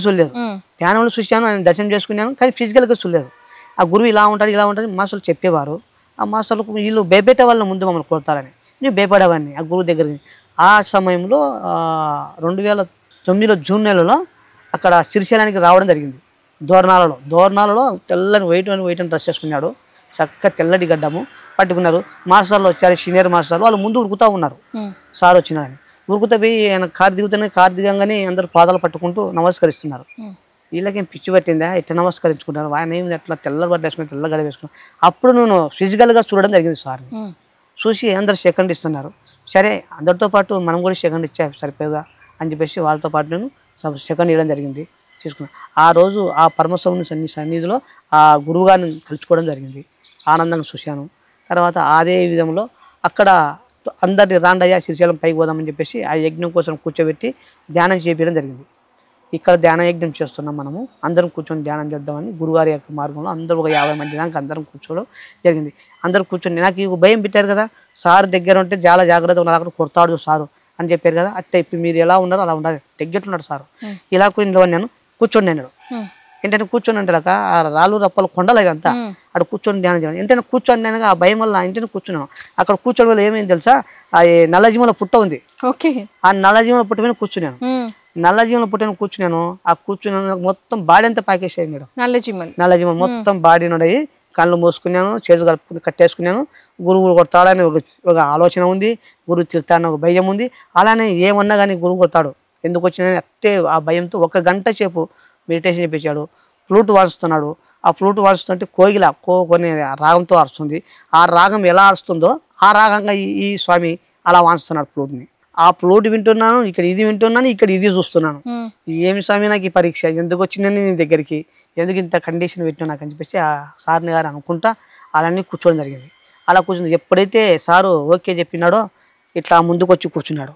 చూడలేదు. ధ్యానంలో చూశాను, ఆయన దర్శనం చేసుకున్నాను, కానీ ఫిజికల్గా చూడలేదు. ఆ గురువు ఇలా ఉంటాడు మాస్టర్లు చెప్పేవారు. ఆ మాస్టర్లకు వీళ్ళు భయపెట్టే వాళ్ళ ముందు మమ్మల్ని కొడతారని నేను భయపడేవాడిని ఆ గురువు దగ్గర. ఆ సమయంలో 2009 జూన్ నెలలో అక్కడ శ్రీశైలానికి రావడం జరిగింది. దోర్నాలలో తెల్లని వైట్ డ్రెస్ చేసుకున్నాడు, చక్క తెల్లటి గడ్డము పట్టుకున్నారు. మాస్టర్లు వచ్చారు, సీనియర్ మాస్టర్లు, వాళ్ళు ముందు ఉరుకుతూ ఉన్నారు. సార్ వచ్చినాడని ఉరుకుతా పోయి ఆయన కారు దిగంగానే అందరూ పాదాలు పట్టుకుంటూ నమస్కరిస్తున్నారు. వీళ్ళకేం పిచ్చి పట్టిందా, ఇట్లా నమస్కరించుకుంటారు, ఆయన ఏమి అట్లా తెల్ల బట్ట వేసుకుని తెల్ల గడ వేసుకున్నాను. అప్పుడు నేను ఫిజికల్గా చూడడం జరిగింది సార్ని. చూసి అందరు సెకండ్ ఇస్తున్నారు. సరే అందరితో పాటు మనం కూడా సెకండ్ ఇచ్చా సరిపోదా అని చెప్పేసి వాళ్ళతో పాటు నేను సెకండ్ ఇవ్వడం జరిగింది, తీసుకున్నాను. ఆ రోజు ఆ పరమశివుని సన్నిధిలో ఆ గురువుగారిని కలుసుకోవడం జరిగింది, ఆనందంగా చూశాను. తర్వాత అదే విధంలో అక్కడ అందరిని రాండయ్య శ్రీశైలం పైకి పోదామని చెప్పేసి ఆ యజ్ఞం కోసం కూర్చోబెట్టి ధ్యానం చేపించడం జరిగింది. ఇక్కడ ధ్యాన యజ్ఞం చేస్తున్నాం, మనము అందరం కూర్చొని ధ్యానం చేద్దామని గురుగారి యొక్క మార్గంలో అందరూ ఒక 50 మంది దాకా అందరం కూర్చోవడం జరిగింది. అందరూ కూర్చొని నాకు ఈ భయం పెట్టారు కదా, సార్ దగ్గర ఉంటే చాలా జాగ్రత్తగా ఉన్నారు, అక్కడ కొడతాడు సారు అని చెప్పారు కదా, అట్టే ఇప్పుడు మీరు ఎలా ఉన్నారో అలా ఉండాలి, దగ్గరట్టున్నాడు సారు. ఇలా నిలబడినాను, కూర్చొని అన్నాడు. ఏంటంటే కూర్చొని అంటే ఆ రాళ్ళు రప్పలు కొండలు ఇదంతా అక్కడ కూర్చొని ధ్యానం చేయాలి. ఏంటంటే కూర్చొని నేను ఆ భయం వల్ల ఇంటిని కూర్చున్నాను. అక్కడ కూర్చోడం వల్ల ఏమైంది తెలుసా, ఆ నల్లజీవుల పుట్ట ఉంది, ఆ నల్లజీవుల పుట్ట మీద కూర్చున్నాను. నల్లజీవుల పుట్టిన కూర్చున్నాను. ఆ కూర్చున్నాను మొత్తం బాడీ అంతా పాకేసాయి మేడం. నల్లజీవులు మొత్తం బాడీ నుండి కళ్ళు మూసుకున్నాను, చేతులు కలుపుకుని కట్టేసుకున్నాను. గురువు కొడతాడని ఒక ఆలోచన ఉంది, గురువు తిడతాడని ఒక భయం ఉంది. అలానే ఏమన్నా కానీ గురువు కొడతాడు ఎందుకు వచ్చిందని అట్టే ఆ భయంతో 1 గంట సేపు మెడిటేషన్ చేయించాడు. ఫ్లూట్ వాడుస్తున్నాడు. ఆ ఫ్లూట్ వాడుస్తుంటే కోయిల కొన్ని రాగంతో అరుస్తుంది. ఆ రాగం ఎలా అరుస్తుందో ఆ రాగంగా ఈ స్వామి అలా వాడుస్తున్నాడు ఫ్లూట్ని. ఆ ఫ్లూట్ వింటున్నాను, ఇక్కడ ఇది వింటున్నాను, ఇక్కడ ఇది చూస్తున్నాను. ఏమి స్వామి నాకు ఈ పరీక్ష ఎందుకు వచ్చిందని నీ దగ్గరికి, ఎందుకు ఇంత కండిషన్ పెట్టినా నాకు అని చెప్పేసి ఆ సార్ని గారు అనుకుంటా అలానే కూర్చోవడం జరిగింది. అలా కూర్చుంది. ఎప్పుడైతే సారు ఓకే చెప్పినాడో ఇట్లా ముందుకు వచ్చి కూర్చున్నాడు,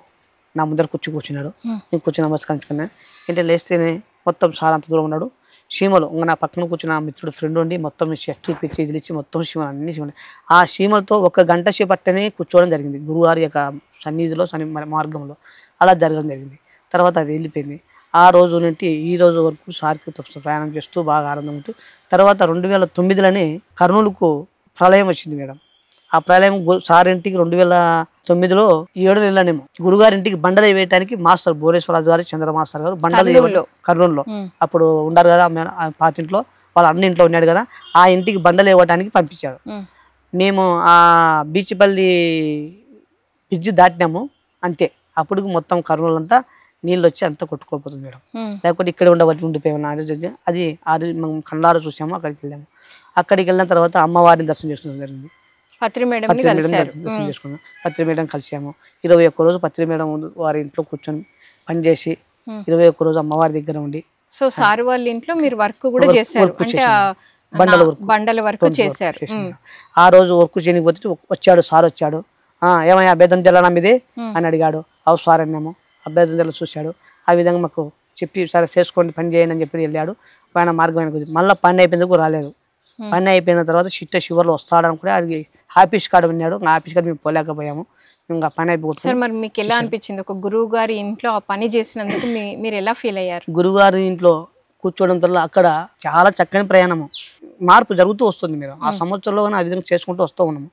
నా ముందర కూర్చున్నాడు. నేను కూర్చొని నమస్కరించుకున్నాను. ఏంటంటే లేస్తేనే మొత్తం సార్ అంత దూరం ఉన్నాడు. చీమలు నా పక్కన కూర్చున్న మిత్రుడు ఫ్రెండ్ ఉండి మొత్తం షర్టు పిచ్చి ఇచ్చి మొత్తం చీమలు అన్ని చీమలు. ఆ చీమలతో 1 గంట సేపట్టనే కూర్చోవడం జరిగింది గురువారి యొక్క సన్నిధిలో మార్గంలో. అలా జరగడం జరిగింది. తర్వాత అది వెళ్ళిపోయింది. ఆ రోజు నుండి ఈ రోజు వరకు సార్కి ప్రయాణం చేస్తూ బాగా ఆనందం ఉంటూ తర్వాత 2009లోనే కర్నూలుకు ప్రళయం వచ్చింది మేడం. ఆ ప్రళయం సార్ ఇంటికి 2009లో 7 నెలలనేమో గురుగారింటికి బండలు వేయడానికి మాస్టర్ భువనేశ్వరరాజు గారు, చంద్ర మాస్టర్ గారు బండలు కర్నూలులో అప్పుడు ఉండారు కదా పాతింట్లో, వాళ్ళ అన్న ఇంట్లో ఉన్నాడు కదా, ఆ ఇంటికి బండలు ఇవ్వడానికి పంపించాడు. మేము ఆ బీచ్పల్లి బ్రిడ్జ్ దాటినాము అంతే, అప్పుడు మొత్తం కర్నూలు అంతా నీళ్ళు వచ్చి అంతా కొట్టుకోపోతుంది మేడం. లేకపోతే ఇక్కడ ఉండిపోయాము. అది మనం కళ్ళారా చూసాము. అక్కడికి వెళ్ళాము. అక్కడికి వెళ్ళిన తర్వాత అమ్మవారిని దర్శనం చేసుకోవడం జరిగింది. పత్రి మేడం దర్శనం చేసుకున్నాం. పత్రి మేడం కలిసాము. 21 రోజు పత్రి మేడం వారి ఇంట్లో కూర్చొని పనిచేసి 21 రోజు అమ్మవారి దగ్గర ఉండి, సో సార్ వాళ్ళ ఇంట్లో మీరు వర్క్ కూడా చేశారు, అంటే బండల వర్క్ చేశారు. ఆ రోజు వర్క్ చేయకపోతే వచ్చాడు సార్, వచ్చాడు. ఏమయ్యా అభేదం తెల్లనా మీది అని అడిగాడు. అవు సార్ అన్నాము. అభ్యర్థం తెల్ల చూశాడు. ఆ విధంగా మాకు చెప్పి సరే చేసుకోండి, పని చేయండి అని చెప్పి వెళ్ళాడు. ఆయన మార్గం మళ్ళీ పని అయిపోయేందుకు రాలేదు. పని అయిపోయిన తర్వాత చివర్లో వస్తాడని కూడా అడిగి ఆఫీస్ కార్డు విన్నాడు. ఆఫీస్ కార్డు మేము పోలేకపోయాము. ఇంకా పని అయిపోతుంది. మరి మీకు ఎలా అనిపించింది ఒక గురువు గారి ఇంట్లో ఆ పని చేసినందుకు మీరు ఎలా ఫీల్ అయ్యారు? గురువుగారి ఇంట్లో కూర్చోవడం వల్ల అక్కడ చాలా చక్కని ప్రయాణము, మార్పు జరుగుతూ వస్తుంది. మీరు ఆ సంవత్సరంలో ఆ విధంగా చేసుకుంటూ వస్తూ ఉన్నాము.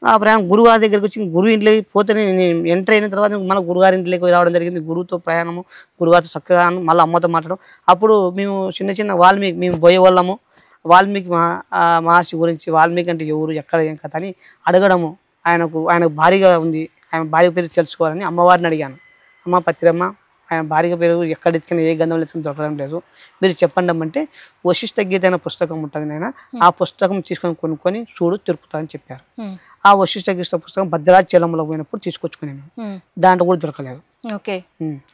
ఆ ప్రయాణం గురువుగారి దగ్గరికి వచ్చి గురువు ఇంట్లోకి పోతేనే నేను ఎంటర్ అయిన తర్వాత మన గురుగారి ఇంట్లోకి రావడం జరిగింది. గురువుతో ప్రయాణము, గురుగారితో చక్కగా మళ్ళీ అమ్మతో మాట్లాడడం. అప్పుడు మేము చిన్న వాల్మీకి మేము పోయే వాళ్ళము. వాల్మీకి మహర్షి గురించి, వాల్మీకి అంటే ఎవరు, ఎక్కడ, ఏం కథ అని అడగడము. ఆయనకు భారీగా ఉంది, ఆయన భార్య పేరు తెలుసుకోవాలని అమ్మవారిని అడిగాను. అమ్మ పత్రిమ్మ, ఆయన భార్య పేరు ఎక్కడ ఎత్తుకుని ఏ గంధం ఎత్తుకుని దొరకడం లేదు, మీరు చెప్పండి అమ్మంటే వశిష్ఠ గీత అనే పుస్తకం ఉంటుంది నాయన, ఆ పుస్తకం తీసుకొని కొనుక్కొని చూడు తిరుపుతానని చెప్పారు. ఆ వశిష్ఠ గీత పుస్తకం భద్రాచలంలో పోయినప్పుడు తీసుకొచ్చుకున్నాను. దాంట్లో కూడా దొరకలేదు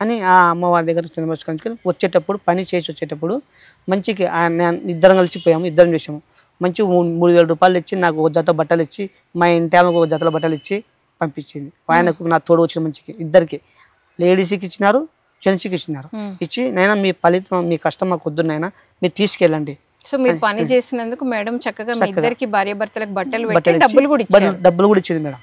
అని ఆ అమ్మవారి దగ్గర చిన్నమర్చుకొని వచ్చేటప్పుడు పని చేసి వచ్చేటప్పుడు మంచికి ఇద్దరం కలిసిపోయాము. ఇద్దరం చేసాము. మంచి 3000 రూపాయలు ఇచ్చి నాకు ఒక జత బట్టలు ఇచ్చి, మా ఇంటి ఆమెకు ఒక జతల బట్టలు ఇచ్చి పంపించింది. ఆయనకు నా తోడు వచ్చిన మంచికి ఇద్దరికి, లేడీస్కి ఇచ్చినారు, జెంట్స్కి ఇచ్చినారు. ఇచ్చి నైనా మీ ఫలితం, మీ కష్టం మాకు వద్దు నైనా, మీరు తీసుకెళ్ళండి. సో మీరు పని చేసినందుకు మేడం చక్కగా మీ ఇద్దరికి భార్య భర్తలకు బట్టలు పెట్టి డబ్బులు కూడా ఇచ్చింది మేడం.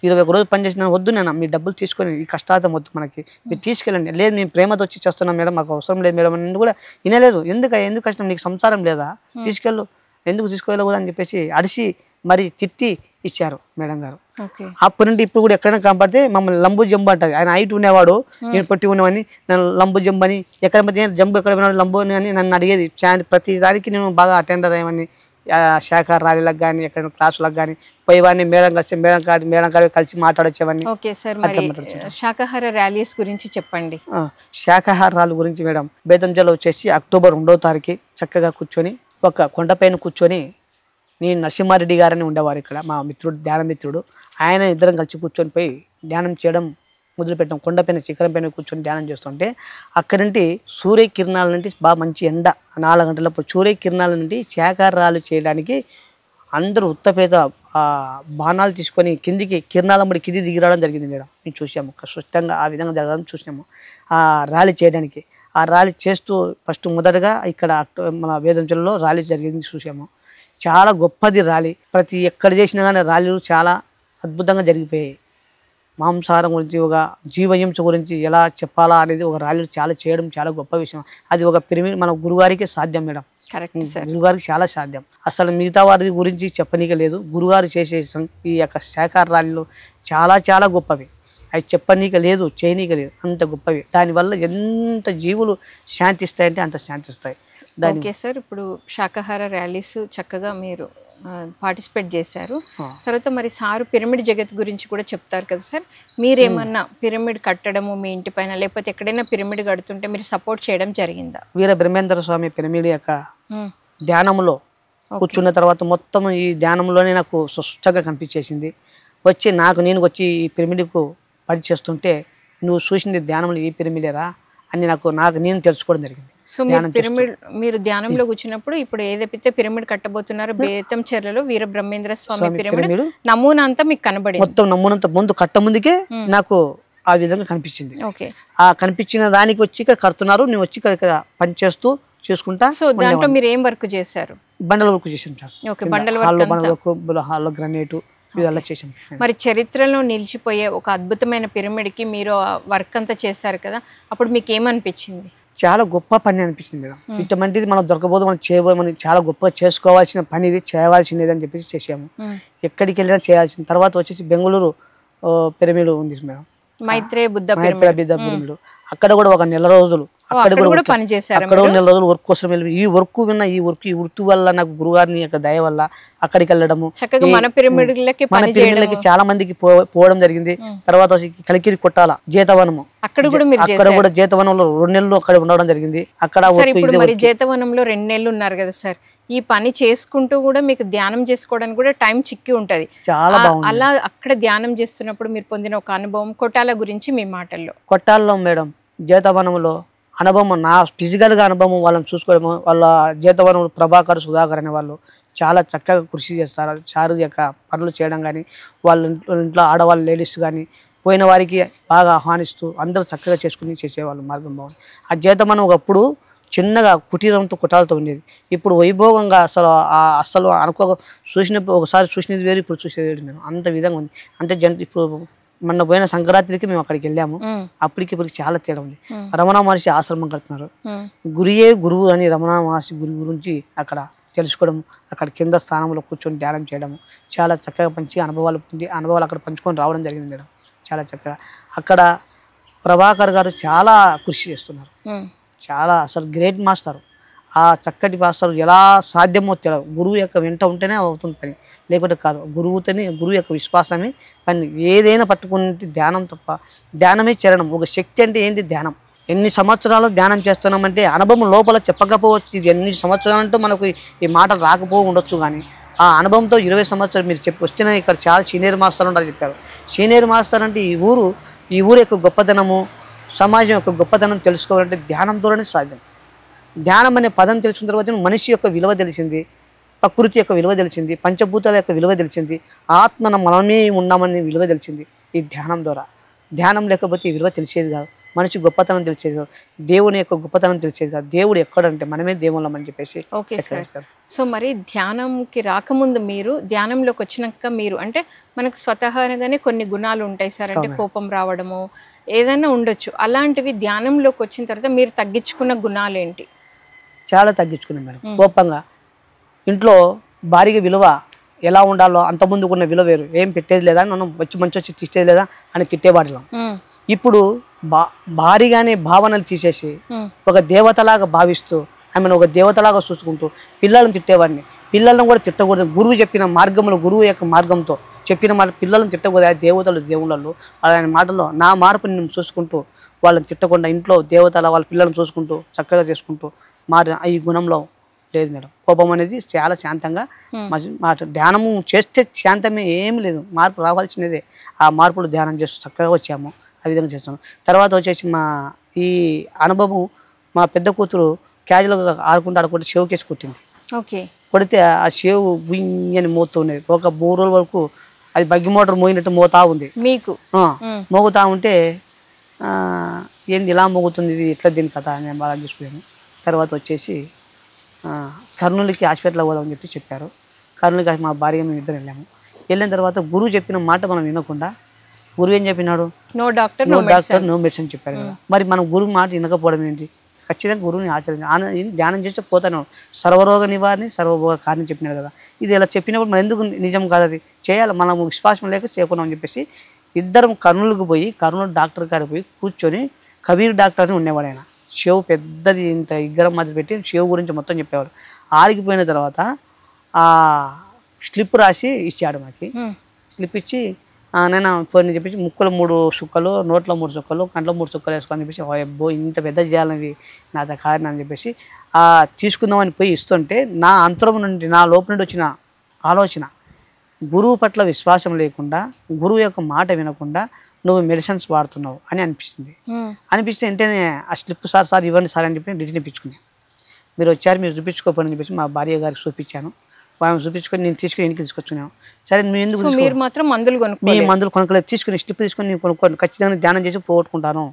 21 రోజు పని చేసిన వద్దు నేను, మీ డబ్బులు తీసుకొని ఈ కష్టార్థం వద్దు మనకి, మీరు తీసుకెళ్ళండి. లేదు మేము ప్రేమతో వచ్చి చేస్తున్నాం మేడం, మాకు అవసరం లేదు మేడం అని కూడా వినలేదు. ఎందుకు కష్టం, నీకు సంసారం లేదా, తీసుకెళ్ళు, ఎందుకు తీసుకోలేకూడదు అని చెప్పేసి అడిసి మరి తిట్టి ఇచ్చారు మేడం గారు. అప్పటి నుండి ఇప్పుడు కూడా ఎక్కడైనా కనపడితే మమ్మల్ని లంబు జంబు అంటది. ఆయన హైట్ ఉండేవాడు, నేను పొట్టి ఉన్నవని నన్ను లంబు జంబు అని, ఎక్కడ జంబు ఎక్కడ పోయినాడు లంబు అని నన్ను అడిగేది. ప్రతి దానికి నేను బాగా అటెండర్ అయ్యమని, శాఖ ర్యాలీలకు కానీ ఎక్కడైనా క్లాసులకు కానీ పోయేవాడిని. మేడం గారు కలిసి మాట్లాడొచ్చేవాడిని. శాకాహార ర్యాలీస్ గురించి చెప్పండి. శాకాహార ర్యాలీ గురించి మేడం, బేతంజలో వచ్చేసి అక్టోబర్ 2వ తారీఖు చక్కగా కూర్చొని ఒక కొండపైన కూర్చొని, నేను నరసింహారెడ్డి గారని ఉండేవారు ఇక్కడ, మా మిత్రుడు, ధ్యాన మిత్రుడు, ఆయన ఇద్దరం కలిసి కూర్చొని పోయి ధ్యానం చేయడం మొదలుపెట్టాం. కొండపైన శిఖరం పైన కూర్చొని ధ్యానం చేస్తుంటే అక్కడి నుండి సూర్యకిరణాల నుండి బాగా మంచి ఎండ 4 గంటలప్పుడు సూర్యకిరణాల నుండి శాకాహారాలు చేయడానికి అందరూ ఉత్తపేద బాణాలు తీసుకొని కిందికి కిరణాలమ్మడి కింది దిగిరావడం జరిగింది మేడం. మేము చూసాము, స్పష్టంగా ఆ విధంగా జరగడం చూసాము. ఆ ర్యాలీ చేయడానికి, ఆ ర్యాలీ చేస్తూ ఫస్ట్ మొదటగా ఇక్కడ మన వేదంచల్లో ర్యాలీ జరిగింది చూసాము. చాలా గొప్పది ర్యాలీ. ప్రతి ఎక్కడ చేసినా కానీ ర్యాలీలు చాలా అద్భుతంగా జరిగిపోయాయి. మాంసాహారం గురించి, ఒక జీవహింస గురించి ఎలా చెప్పాలా అనేది ఒక ర్యాలీలు చాలా చేయడం చాలా గొప్ప విషయం. అది ఒక పిరమిడ్ మన గురుగారికి సాధ్యం మేడం. గురుగారికి చాలా సాధ్యం. అసలు మిగతా వారి గురించి చెప్పనీక లేదు. గురుగారు చేసే ఈ యొక్క శాఖాహార ర్యాలీలు చాలా చాలా గొప్పవి. అవి చెప్పనీక లేదు, చేయనీక లేదు, అంత గొప్పవి. దానివల్ల ఎంత జీవులు శాంతిస్తాయంటే అంత శాంతిస్తాయి. ఓకే సార్, ఇప్పుడు శాకాహార ర్యాలీస్ చక్కగా మీరు పార్టిసిపేట్ చేశారు. తర్వాత మరి సారు పిరమిడ్ జగత్ గురించి కూడా చెప్తారు కదా సార్, మీరేమన్నా పిరమిడ్ కట్టడము మీ ఇంటి పైన, లేకపోతే ఎక్కడైనా పిరమిడ్ కడుతుంటే మీరు సపోర్ట్ చేయడం జరిగిందా? వీర బ్రహ్మేంద్ర స్వామి పిరమిడ్ యొక్క ధ్యానంలో కూర్చున్న తర్వాత మొత్తం ఈ ధ్యానంలోనే నాకు స్పష్టంగా కనిపించేసింది. నేను వచ్చి ఈ పిరమిడ్కు పని చేస్తుంటే, నువ్వు చూసింది ధ్యానంలో ఈ పిరమిడేరా అని నాకు నేను తెలుసుకోవడం జరిగింది. సో మీరు ధ్యానంలో కూర్చున్నప్పుడు ఇప్పుడు ఏదైతే పిరమిడ్ కట్టబోతున్నారో బేతంచెర్లలో వీర బ్రహ్మేంద్ర స్వామి పిరమిడ్ నమూనా అంతా మీకు కనబడింది. మొత్తం నమూనంతా ముందు కట్ట ముందుకే నాకు ఆ విధంగా కనిపించింది. ఆ కనిపించిన దానికి వచ్చి ఇక్కడ కడుతున్నారు, నేను వచ్చి ఇక్కడ పని చేస్తూ చూసుకుంటా. సో దాంట్లో మీరు ఏం వర్క్ చేశారు? బండల వర్క్ చేసాను సార్. హాల్లో గ్రానైట్, ఇదల్లా చేసాం. మరి చరిత్రలో నిలిచిపోయే ఒక అద్భుతమైన పిరమిడ్కి మీరు వర్క్ అంతా చేశారు కదా, అప్పుడు మీకు ఏమనిపించింది? చాలా గొప్ప పని అనిపించింది మేడం. ఇటువంటిది మనం దొరకబోదు, మనం చేయబోదు, మనం చాలా గొప్పగా చేసుకోవాల్సిన పని ఇది, చేయవలసినది అని చెప్పేసి చేసాము. ఎక్కడికి వెళ్ళినా చేయాల్సింది. తర్వాత వచ్చేసి బెంగళూరు పిరమిడ్ ఉంది మేడం, మైత్రేయ బుద్ధ పిరమిడ్. అక్కడ కూడా ఒక నెల రోజులు అక్కడ కూడా పని చేశారు. అక్కడ నెల రోజులు వర్క్ కోసం వెళ్ళి ఈ వృత్తి వల్ల నాకు గురుగారిని యొక్క దయ వల్ల అక్కడికి వెళ్ళడము, మన పిరమిడ్లకి చాలా మందికి పోవడం జరిగింది. తర్వాత కలికిరి కొట్టాల జేతవనము, అక్కడ కూడా జేతవనంలో 2 నెలలు అక్కడ ఉండడం జరిగింది. అక్కడ జేతవనంలో 2 నెలలు ఉన్నారు కదా సార్, ఈ పని చేసుకుంటూ కూడా మీకు ధ్యానం చేసుకోవడానికి కూడా టైం చిక్కి ఉంటది. చాలా బాగుంది. అలా అక్కడ ధ్యానం చేస్తున్నప్పుడు మీరు పొందిన ఒక అనుభవం కొట్టాల గురించి మీ మాటల్లో. కొట్టాలలో మేడం జేతవనంలో అనుభవం, నా ఫిజికల్గా అనుభవం, వాళ్ళని చూసుకోవడము, వాళ్ళ జేతవనం ప్రభాకర్ సుధాకర్ అనే వాళ్ళు చాలా చక్కగా కృషి చేస్తారు. శారీరక పనులు చేయడం కానీ, వాళ్ళ ఇంట్లో ఆడవాళ్ళ లేడీస్ కానీ పోయిన వారికి బాగా ఆహ్వానిస్తూ అందరూ చక్కగా చేసుకుని చేసేవాళ్ళు. మార్గం బాగుంది. ఆ జేతవనం ఒకప్పుడు చిన్నగా కుటీరంతో కుటాలతో ఉండేది. ఇప్పుడు వైభోగంగా అసలు ఒకసారి చూసినది వేరు, ఇప్పుడు చూసేది వేరు మేము. అంత విధంగా ఉంది. అంటే ఇప్పుడు మొన్న పోయిన సంక్రాంతికి మేము అక్కడికి వెళ్ళాము. అప్పటికి ఇప్పటికి చాలా తేడా ఉంది. రమణ మహర్షి ఆశ్రమం కడుతున్నారు. గురియే గురువు అని రమణ మహర్షి గురువు గురించి అక్కడ తెలుసుకోవడం, అక్కడ కింద స్థానంలో కూర్చొని ధ్యానం చేయడం, చాలా చక్కగా మంచి అనుభవాలు అక్కడ పంచుకొని రావడం జరిగింది మేడం. చాలా చక్కగా అక్కడ ప్రభాకర్ గారు చాలా కృషి చేస్తున్నారు. చాలా అసలు గ్రేట్ మాస్టర్. ఆ చక్కటి మాస్టర్ ఎలా సాధ్యమో తెలియదు. గురువు యొక్క వెంట ఉంటేనే అవుతుంది పని, లేకపోతే కాదు. గురువు యొక్క విశ్వాసమే పని. ఏదైనా పట్టుకుని ధ్యానం తప్ప, ధ్యానమే చరణం. ఒక శక్తి అంటే ఏంటి? ధ్యానం. ఎన్ని సంవత్సరాలు ధ్యానం చేస్తున్నామంటే అనుభవం లోపల చెప్పకపోవచ్చు. ఇది ఎన్ని సంవత్సరాలంటూ మనకు ఈ మాటలు రాకపో ఉండొచ్చు, కానీ ఆ అనుభవంతో 20 సంవత్సరాలు మీరు వస్తేనే ఇక్కడ చాలా సీనియర్ మాస్టర్ ఉంటారు చెప్పారు. సీనియర్ మాస్టర్ అంటే ఈ ఊరు యొక్క గొప్పతనము, సమాజం యొక్క గొప్పతనం తెలుసుకోవాలంటే ధ్యానం ద్వారానే సాధ్యం. ధ్యానం అనే పదం తెలుసుకున్న తర్వాత మనిషి యొక్క విలువ తెలిసింది, ప్రకృతి యొక్క విలువ తెలిసింది, పంచభూతాల యొక్క విలువ తెలిసింది, ఆత్మన మనమే ఉన్నామని విలువ తెలిసింది ఈ ధ్యానం ద్వారా. ధ్యానం లేకపోతే ఈ విలువ తెలిసేది కాదు, మనిషి గొప్పతనం తెలిసేది కాదు, దేవుని యొక్క గొప్పతనం తెలిసేది కాదు. దేవుడు ఎక్కడంటే మనమే దేవుళ్ళమని చెప్పేసి. Okay sir. సో మరి ధ్యానంకి రాకముందు మీరు ధ్యానంలోకి వచ్చినాక మీరు అంటే మనకు స్వతహాగానే కొన్ని గుణాలు ఉంటాయి సార్, అంటే కోపం రావడము ఏదైనా ఉండొచ్చు. అలాంటివి ధ్యానంలోకి వచ్చిన తర్వాత మీరు తగ్గించుకున్న గుణాలు ఏంటి? చాలా తగ్గించుకున్నాం మేడం. కోపంగా ఇంట్లో భారీగా విలువ ఎలా ఉండాలో అంత ముందుకున్న విలువ వేరు. ఏం పెట్టేది లేదా, మనం మంచి తిట్టేది లేదా అని తిట్టేవాడిలో ఇప్పుడు భారీగానే భావనలు తీసేసి ఒక దేవతలాగా భావిస్తూ ఆమెను ఒక దేవతలాగా చూసుకుంటూ పిల్లలను తిట్టేవాడిని. పిల్లలను కూడా తిట్టకూడదు. గురువు చెప్పిన మార్గంలో, గురువు యొక్క మార్గంతో చెప్పిన మాట పిల్లలను తిట్టకూడదు. ఆ దేవతలు దేవుళ్ళలో అలాంటి మాటల్లో నా మార్పుని నేను చూసుకుంటూ వాళ్ళని తిట్టకుండా ఇంట్లో దేవతల వాళ్ళ పిల్లలను చూసుకుంటూ చక్కగా చేసుకుంటూ ఈ గుణంలో లేదు మేడం. కోపం అనేది చాలా శాంతంగా మాట. ధ్యానము చేస్తే శాంతమే, ఏమి లేదు, మార్పు రావాల్సినదే. ఆ మార్పులు ధ్యానం చేస్తూ చక్కగా వచ్చాము, ఆ విధంగా చేస్తాము. తర్వాత వచ్చేసి ఈ అనుభవం మా పెద్ద కూతురు క్యాజువల్గా ఆడుకుంటూ షేవ్ కొట్టింది. ఓకే. కొడితే ఆ షేవ్ గుయ్యని మోతూ ఉండేది. ఒక 3 రోజుల వరకు అది బగ్గి మోటార్ మోగినట్టు మోతా ఉంది. మీకు మోగుతా ఉంటే ఏంది ఇలా మోగుతుంది, ఇది ఎట్లా దీని కథ అని బాగా చూసుకున్నాను. తర్వాత వచ్చేసి కర్నూలుకి హాస్పిటల్ పోదామని చెప్పారు. కర్నూలుకి మా భార్య మేము ఇద్దరు వెళ్ళిన తర్వాత గురువు చెప్పిన మాట మనం వినకుండా, గురువు ఏం చెప్పినాడు? నో డాక్టర్ నో మెడిసిన్ చెప్పారు కదా. మరి మనం గురువు మాట వినకపోవడం ఏంటి? ఖచ్చితంగా గురువుని ఆచరించి ధ్యానం చేస్తే పోతాను. సర్వరోగ నివారణ సర్వభోగ కారణం చెప్పినాడు కదా. ఇది ఇలా చెప్పినప్పుడు మనం ఎందుకు నిజం కాదు, అది చేయాలి, మనం విశ్వాసం లేక చేయకున్నాం అని చెప్పేసి ఇద్దరం కర్నూలుకు పోయి కర్నూలు డాక్టర్ కాడికి పోయి కూర్చొని, కబీర్ డాక్టర్ అని ఉండేవాడు ఆయన. షేవ్ పెద్దది ఇంత ఇగ్గరం మధ్య పెట్టి షేవ్ గురించి మొత్తం చెప్పేవాడు. ఆడికిపోయిన తర్వాత ఆ స్లిప్ రాసి ఇచ్చాడు మాకి. స్లిప్ ఇచ్చి నేను పోయి చెప్పేసి ముక్కులో 3 సుక్కలు, నోట్లో 3 సుక్కలు, కంట్లో 3 సుక్కలు వేసుకోని చెప్పేసి అబ్బో ఇంత పెద్ద చేయాలని నా కారణం అని చెప్పేసి తీసుకుందామని పోయి ఇస్తుంటే నా అంతరం నుండి, నా లోపల నుండి వచ్చిన ఆలోచన, గురువు పట్ల విశ్వాసం లేకుండా, గురువు యొక్క మాట వినకుండా నువ్వు మెడిసిన్స్ వాడుతున్నావు అని అనిపిస్తుంది. అనిపిస్తే వెంటనే ఆ స్లిప్ సార్ ఇవ్వండి సార్ అని చెప్పి రిటర్న్ ఇప్పించుకున్నాను. మీరు వచ్చారు, మీరు చూపించుకోపోని చెప్పేసి మా భార్య గారికి చూపించాను. ఆమె చూపించుకొని నేను తీసుకుని ఇంటికి తీసుకొచ్చుకున్నాను. సరే మీరు ఎందుకు మీ మందులు కొనుక్కోలేదు, తీసుకుని స్లిప్ తీసుకొని నేను కొనుక్కోండి, ఖచ్చితంగా ధ్యానం చేసి పోగొట్టుకుంటాను,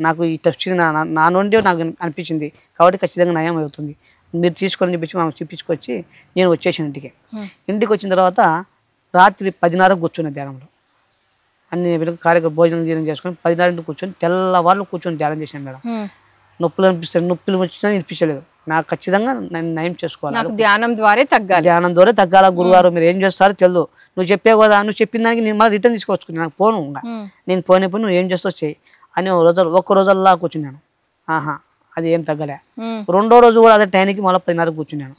నాకు ఈ టెస్ట్ నా నుండి నాకు అనిపించింది కాబట్టి ఖచ్చితంగా నయం అవుతుంది, మీరు తీసుకొని చెప్పేసి ఆమె చూపించుకొచ్చి నేను వచ్చేసాను ఇంటికి. ఇంటికి వచ్చిన తర్వాత రాత్రి 10:30 కూర్చున్న ధ్యానంలో. అన్ని కార్యక్రమం భోజనం గీనం చేసుకొని 10:30 కూర్చొని తెల్లవాళ్ళు కూర్చొని ధ్యానం చేశాను మేడం. నొప్పులు అనిపిస్తాయి, నొప్పులు వచ్చినా అనిపించలేదు. నాకు ఖచ్చితంగా నేను నయం చేసుకోవాలి, నాకు ధ్యానం ద్వారా తగ్గాలి, ధ్యానం ద్వారా తగ్గాల. గురుగారు మీరు ఏం చేస్తారో తెలియదు, నువ్వు చెప్పావు కదా, నువ్వు చెప్పిన దానికి నేను మళ్ళీ రిటర్న్ తీసుకోవచ్చు, నాకు పోను, నేను పోయినప్పుడు నువ్వు ఏం చేస్తావు చెయ్యి అని ఒక్క రోజుల్లా కూర్చున్నాను. ఆహా అది ఏం తగ్గలే. రెండో రోజు కూడా అదే టైంకి మళ్ళీ 10:30 కూర్చున్నాను.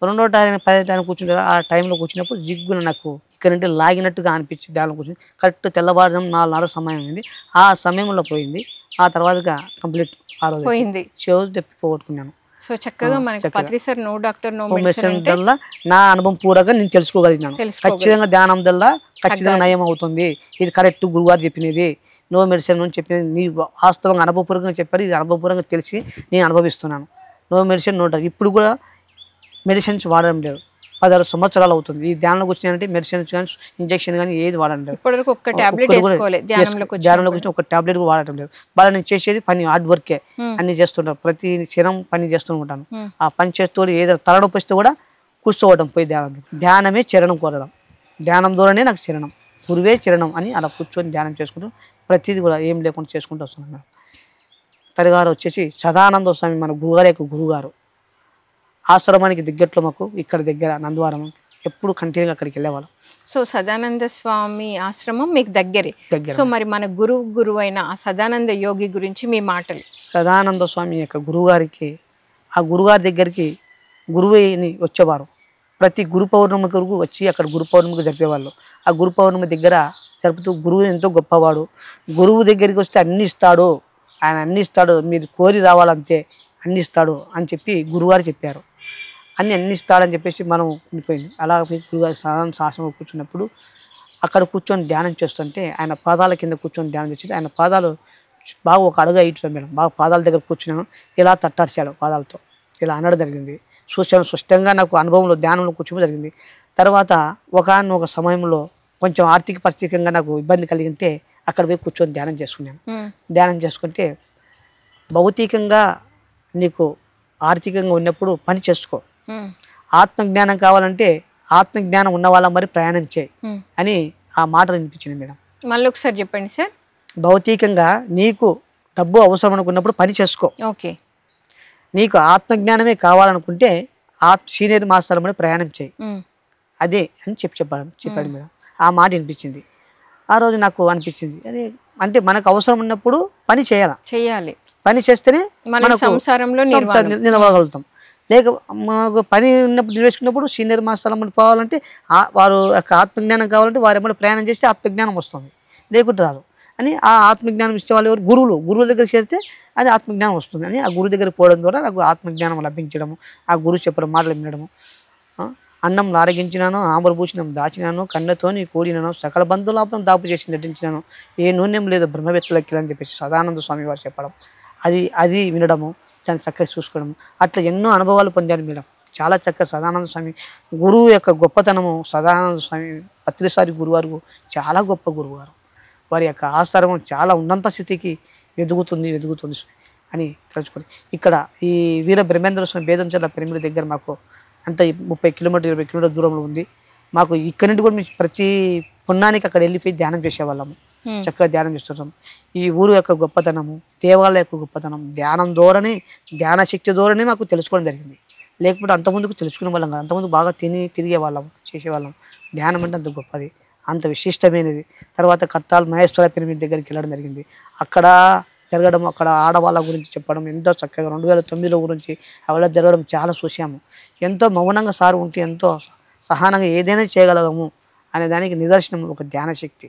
రెండో టైం 10 టైం కూర్చుంటే ఆ టైంలో కూర్చున్నప్పుడు జిగ్గున నాకు ఇక్కడ నుండి లాగినట్టుగా అనిపించి ధ్యానం కూర్చుని కరెక్ట్ తెల్లవారుజాము 4:30 సమయం అయింది. ఆ సమయంలో పోయింది. ఆ తర్వాత కంప్లీట్ ఆ రోజు పోయింది, చెవు తెప్పి పోగొట్టుకున్నాను. సో చక్కగా మనకి Patri sir no doctor no medicine వల్ల నా అనుభవం పూర్వకంగా నేను తెలుసుకోగలిగినాను. ఖచ్చితంగా ధ్యానం వల్ల ఖచ్చితంగా నయం అవుతుంది, ఇది కరెక్ట్ గురుగారు చెప్పినది, నో మెడిసిన్ అని చెప్పినది నీ వాస్తవంగా అనుభవపూర్వకంగా చెప్పారు, ఇది అనుభవపూర్వకంగా తెలిసి నేను అనుభవిస్తున్నాను. No medicine no doctor. ఇప్పుడు కూడా మెడిసిన్స్ వాడడం లేదు, 16 సంవత్సరాలు అవుతుంది. ఈ ధ్యానంలోకి వచ్చినాయంటే మెడిసిన్స్ కానీ ఇంజెక్షన్ కానీ ఏది వాడడం లేదు. ఇప్పటివరకు ఒక్క టాబ్లెట్ ధ్యానంలోకి వచ్చి ఒక టాబ్లెట్ కూడా వాడటం లేదు. వాళ్ళు నేను చేసేది పని హార్డ్ వర్కే అన్ని చేస్తుంటాను, ప్రతి క్షణం పని చేస్తూ ఉంటాను. ఆ పని చేస్తూ ఏదో తలనొప్పి వస్తే కూడా కూర్చోవడం పోయి ధ్యానమే చరణం కోరడం, ధ్యానం ద్వారానే నాకు చరణం, గురువే చరణం అని అలా కూర్చొని ధ్యానం చేసుకుంటూ ప్రతిదీ కూడా ఏం లేకుండా చేసుకుంటూ వస్తున్నాను. తరిగారు వచ్చేసి సదానంద స్వామి మన గురుగారు యొక్క గురుగారు. ఆశ్రమానికి దగ్గరలో మాకు ఇక్కడ దగ్గర నందవరం, ఎప్పుడు కంటిన్యూగా అక్కడికి వెళ్ళేవాళ్ళం. సో సదానంద స్వామి ఆశ్రమం మీకు దగ్గరే. సో మరి మన గురువు అయిన ఆ సదానంద యోగి గురించి మీ మాటలు. సదానంద స్వామి యొక్క గురువుగారికి, ఆ గురుగారి దగ్గరికి గురువుని వచ్చేవారు. ప్రతి గురు పౌర్ణమి వరకు వచ్చి అక్కడ గురు పౌర్ణమికి జరిపేవాళ్ళు. ఆ గురు పౌర్ణమి దగ్గర జరుపుతూ గురువు ఎంతో గొప్పవాడు, గురువు దగ్గరికి వస్తే అన్ని ఇస్తాడు, ఆయన అన్ని ఇస్తాడు, మీరు కోరి రావాలంతే అన్ని ఇస్తాడు అని చెప్పి గురుగారు చెప్పారు. అన్ని ఇస్తాడని చెప్పేసి మనం ఉండిపోయింది. అలా గురుగారు సదానంద ఆశ్రమంలో కూర్చున్నప్పుడు అక్కడ కూర్చొని ధ్యానం చేస్తుంటే ఆయన పాదాల కింద కూర్చొని ధ్యానం చేసి ఆయన పాదాలు బాగా ఒక అడుగు ఇటు మేడం, బాగా పాదాల దగ్గర కూర్చున్నాను, ఇలా తట్టార్చాడు పాదాలతో, ఇలా అనడం జరిగింది. చూశాను స్పష్టంగా, నాకు అనుభవంలో ధ్యానంలో కూర్చోవడం జరిగింది. తర్వాత ఒక సమయంలో కొంచెం ఆర్థిక పరిస్థితికంగా నాకు ఇబ్బంది కలిగితే అక్కడ పోయి కూర్చొని ధ్యానం చేసుకున్నాను. ధ్యానం చేసుకుంటే భౌతికంగా నీకు ఆర్థికంగా ఉన్నప్పుడు పని చేసుకో, ఆత్మజ్ఞానం కావాలంటే ఆత్మజ్ఞానం ఉన్న వాళ్ళ మరి ప్రయాణం చేయి అని ఆ మాట వినిపించింది మేడం. మళ్ళీ ఒకసారి చెప్పండి సార్. భౌతికంగా నీకు డబ్బు అవసరం అనుకున్నప్పుడు పని చేసుకో, ఓకే, నీకు ఆత్మజ్ఞానమే కావాలనుకుంటే సీనియర్ మాస్టర్ మరి ప్రయాణం చేయి, అదే అని చెప్పాడు మేడం. ఆ మాట వినిపించింది. ఆ రోజు నాకు అనిపించింది, అదే అంటే మనకు అవసరం ఉన్నప్పుడు పని చేయాలి, పని చేస్తేనే మనకు సంసారంలో నిలవగలుగుతాం. లేక మనకు పని ఉన్నప్పుడు నిర్వేసుకున్నప్పుడు సీనియర్ మాస్టర్లు అమ్మడి పోవాలంటే వారు యొక్క ఆత్మజ్ఞానం కావాలంటే వారు ఎమ్మడి ప్రయాణం చేస్తే ఆత్మజ్ఞానం వస్తుంది, లేకుంటే రాదు అని ఆ ఆత్మజ్ఞానం ఇచ్చే వాళ్ళు ఎవరు గురువుల దగ్గర చేరితే అది ఆత్మజ్ఞానం వస్తుంది అని ఆ గురువు దగ్గర పోవడం ద్వారా నాకు ఆత్మజ్ఞానం లభించడము, ఆ గురువు చెప్పడం మాటలు వినడము. అన్నం లారగించినాను, ఆమరభూషణం దాచినాను, కన్నతోని కూడినాను, సకల బంధులాపం దాపు చేసి నటించినాను, ఏ నూనెం లేదు బ్రహ్మవేత్తలకి అని చెప్పేసి సదానంద స్వామి వారు చెప్పడం, అది వినడము, దాన్ని చక్కగా చూసుకోవడము, అట్లా ఎన్నో అనుభవాలు పొందాను మేడం. చాలా చక్కగా సదానంద స్వామి గురువు యొక్క గొప్పతనము, సదానంద స్వామి పత్రిసారి గురువారు చాలా గొప్ప గురువుగారు, వారి యొక్క ఆశ్రమం చాలా ఉన్నత స్థితికి ఎదుగుతుంది అని తలుచుకొని ఇక్కడ ఈ వీర బ్రహ్మేంద్ర స్వామి బేదంచెర్ల పిరమిడ్ దగ్గర మాకు అంత 30 కిలోమీటర్ 20 కిలోమీటర్ దూరంలో ఉంది. మాకు ఇక్కడ నుండి కూడా ప్రతి పుణ్యానికి అక్కడ వెళ్ళిపోయి ధ్యానం చేసేవాళ్ళము, చక్కగా ధ్యానం చేస్తున్నాం. ఈ ఊరు యొక్క గొప్పతనము, దేవాలయ యొక్క గొప్పతనం, ధ్యాన శక్తి ద్వారానే మాకు తెలుసుకోవడం జరిగింది. లేకపోతే అంతకుముందుకు తెలుసుకునే వాళ్ళం కాదు, అంతకుముందు బాగా తిరిగే వాళ్ళం, చేసేవాళ్ళం. ధ్యానం అంటే అంత గొప్పది, అంత విశిష్టమైనది. తర్వాత కట్టాల్ మహేశ్వర పిరమిడ్ దగ్గరికి వెళ్ళడం జరిగింది. అక్కడ జరగడం, అక్కడ ఆడవాళ్ళ గురించి చెప్పడం ఎంతో చక్కగా 2009లో గురించి అలా జరగడం చాలా చూసాము. ఎంతో మౌనంగా సార్ ఉంటే ఎంతో సహనంగా ఏదైనా చేయగలగము అనే దానికి నిదర్శనం ఒక ధ్యాన శక్తి.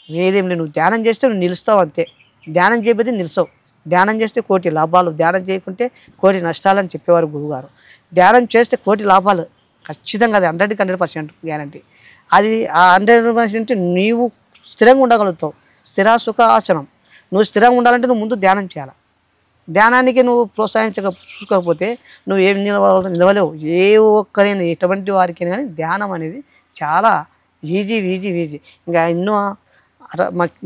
ఏదేం లేదు, నువ్వు ధ్యానం చేస్తే నువ్వు నిలుస్తావు అంతే, ధ్యానం చేయకపోతే నిలుస్తావు. ధ్యానం చేస్తే 1,000,000 లాభాలు, ధ్యానం చేయకుంటే 1,000,000 నష్టాలని చెప్పేవారు గురువుగారు. ధ్యానం చేస్తే 1,000,000 లాభాలు ఖచ్చితంగా, అది 100% గ్యారంటీ. అది ఆ 100% నీవు స్థిరంగా ఉండగలుగుతావు. స్థిరాసుఖ ఆసనం, నువ్వు స్థిరంగా ఉండాలంటే నువ్వు ముందు ధ్యానం చేయాలి. ధ్యానానికి నువ్వు చూసుకోకపోతే నువ్వు ఏమి నిలవలేవు. ఏ ఒక్కరైనా ఎటువంటి వారికైనా కానీ ధ్యానం అనేది చాలా ఈజీ. ఇంకా ఎన్నో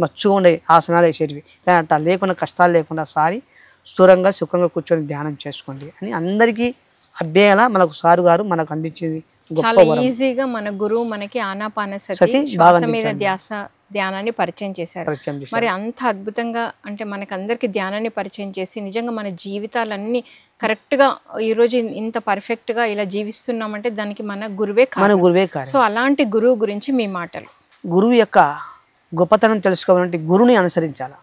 మచ్చుగా ఉండే ఆసనాలు వేసేటివి, కానీ అట్లా లేకుండా కష్టాలు లేకుండా సారి స్థూరంగా సుఖంగా కూర్చొని ధ్యానం చేసుకోండి అని అందరికీ అభ్యయలా మనకు సారు గారు మనకు అందించింది చాలా ఈజీగా మన గురువు మనకి ఆనాపానసతి శ్వాస మీద ధ్యానాన్ని పరిచయం చేశారు. మరి అంత అద్భుతంగా అంటే మనకందరికి ధ్యానాన్ని పరిచయం చేసి నిజంగా మన జీవితాలన్నీ కరెక్ట్గా ఈరోజు ఇంత పర్ఫెక్ట్గా ఇలా జీవిస్తున్నామంటే దానికి మన గురువే కారణం. సో అలాంటి గురువు గురించి మీ మాటలు. గురువు యొక్క గొప్పతనం తెలుసుకోవాలంటే గురువుని అనుసరించాలి.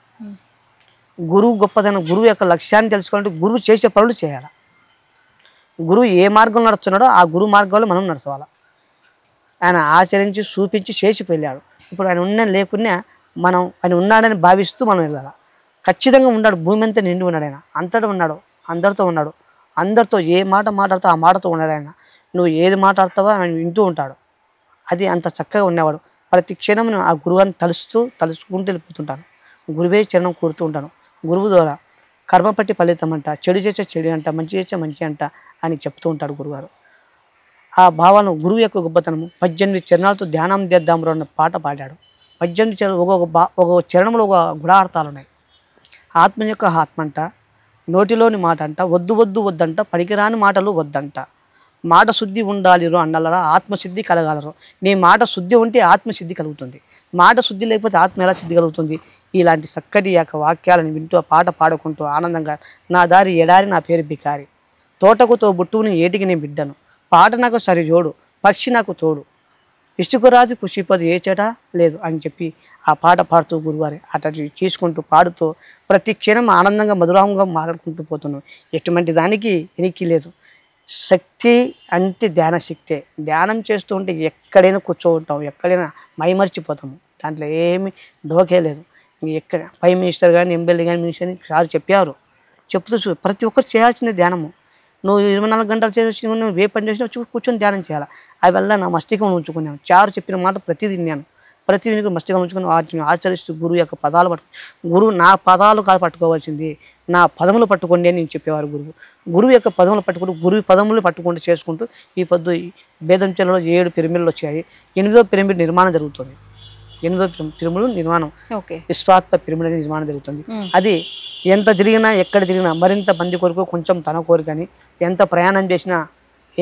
గురువు గొప్పతనం, గురువు యొక్క లక్ష్యాన్ని తెలుసుకోవాలంటే గురువు చేసే పనులు చేయాలి. గురువు ఏ మార్గంలో నడుస్తున్నాడో ఆ గురువు మార్గంలో మనం నడచాలి. ఆయన ఆచరించి చూపించి చేసి వెళ్ళాడు. ఇప్పుడు ఆయన ఉన్న లేకున్నా మనం ఆయన ఉన్నాడని భావిస్తూ మనం వెళ్ళాలి. ఖచ్చితంగా ఉన్నాడు. భూమి అంతా నిండి ఉన్నాడు. ఆయన అంతటా ఉన్నాడు, అందరితో ఉన్నాడు. అందరితో ఏ మాట మాట్లాడుతావు ఆ మాటతో ఉన్నాడు. ఆయన నువ్వు ఏది మాట్లాడతావో ఆయన వింటూ ఉంటాడు. అది అంత చక్కగా ఉన్నవాడు. ప్రతి క్షణం ఆ గురువుని తలుచుకుంటూ వెళ్ళిపోతుంటాను. గురువే చరణం కోరుతూ ఉంటాను. గురువు ద్వారా కర్మ పట్టి ఫలితం అంట, చెడు చేసే చెడు అంట, మంచి చేసే మంచి అంట అని చెప్తూ ఉంటాడు గురుగారు. ఆ భావన గురువు యొక్క గొప్పతనము 18 చరణాలతో ధ్యానం చేద్దాం అన్న పాట పాడాడు. 18 చరణాలు ఒక్కొక్క చరణంలో ఒక గుణార్థాలు ఉన్నాయి. ఆత్మ యొక్క ఆత్మ అంట, నోటిలోని మాట అంట, వద్దు వద్దు వద్దంట, పనికిరాని మాటలు వద్దంట, మాట శుద్ధి ఉండాలిరు అన్నలరా ఆత్మసిద్ధి కలగాలరు. నీ మాట శుద్ధి ఉంటే ఆత్మసిద్ధి కలుగుతుంది. మాట శుద్ధి లేకపోతే ఆత్మ ఎలా సిద్ధి కలుగుతుంది? ఇలాంటి చక్కటి యొక్క వాక్యాలను వింటూ ఆ పాట పాడుకుంటూ ఆనందంగా నా దారి ఎడారి నా పేరు బికారి, తోటకు తో బుట్టుని ఏటికి నేను బిడ్డను, పాట నాకు సరి జోడు, పక్షి నాకు తోడు, ఇష్టుకురాజు ఖుషిపదు ఏ చెట లేదు అని చెప్పి ఆ పాట పాడుతూ గురువారి అట చేసుకుంటూ పాడుతూ ప్రతి క్షణం ఆనందంగా మధురంగా మాట్లాడుకుంటూ పోతున్నాం. ఎటువంటి దానికి ఎనికి లేదు. శక్తి అంటే ధ్యాన శక్తే. ధ్యానం చేస్తూ ఉంటే ఎక్కడైనా కూర్చోంటాం, ఎక్కడైనా మైమర్చిపోతాము. దాంట్లో ఏమి డోకే లేదు. ఎక్కడ ప్రైమ్ మినిస్టర్ కానీ ఎమ్మెల్యే కానీ మినిస్టర్ సార్ చెప్పారు. చెప్తూ ప్రతి ఒక్కరు చేయాల్సిందే ధ్యానము. నువ్వు 24 గంటలు చేసి నువ్వు ఏ పని చేసినా కూర్చొని ధ్యానం చేయాలి. అవి వల్ల నా మస్తికం ఉంచుకున్నాను. చారు చెప్పిన మాట ప్రతి తిన్నాను. ప్రతి మస్తికం ఉంచుకొని వాటిని ఆచరిస్తూ గురువు యొక్క పదాలు గురువు నా పదాలు కాదు పట్టుకోవాల్సింది, నా పదములు పట్టుకోండి అని నేను చెప్పేవారు గురువు. గురువు యొక్క పదములు పట్టుకుంటూ గురువు పదములు పట్టుకుంటూ చేసుకుంటూ ఈ పొద్దు బేదంచెలలో 7 పిరమిడ్లు వచ్చాయి. 8వ పిరమిడ్ నిర్మాణం జరుగుతుంది. 8వ పిరమిడ్ నిర్మాణం విశ్వాత్మ పిరమిడ్ అనేది నిర్మాణం జరుగుతుంది. అది ఎంత తిరిగినా ఎక్కడ తిరిగినా మరింత మంది కొరకు కొంచెం తన కోరిక అని ఎంత ప్రయాణం చేసినా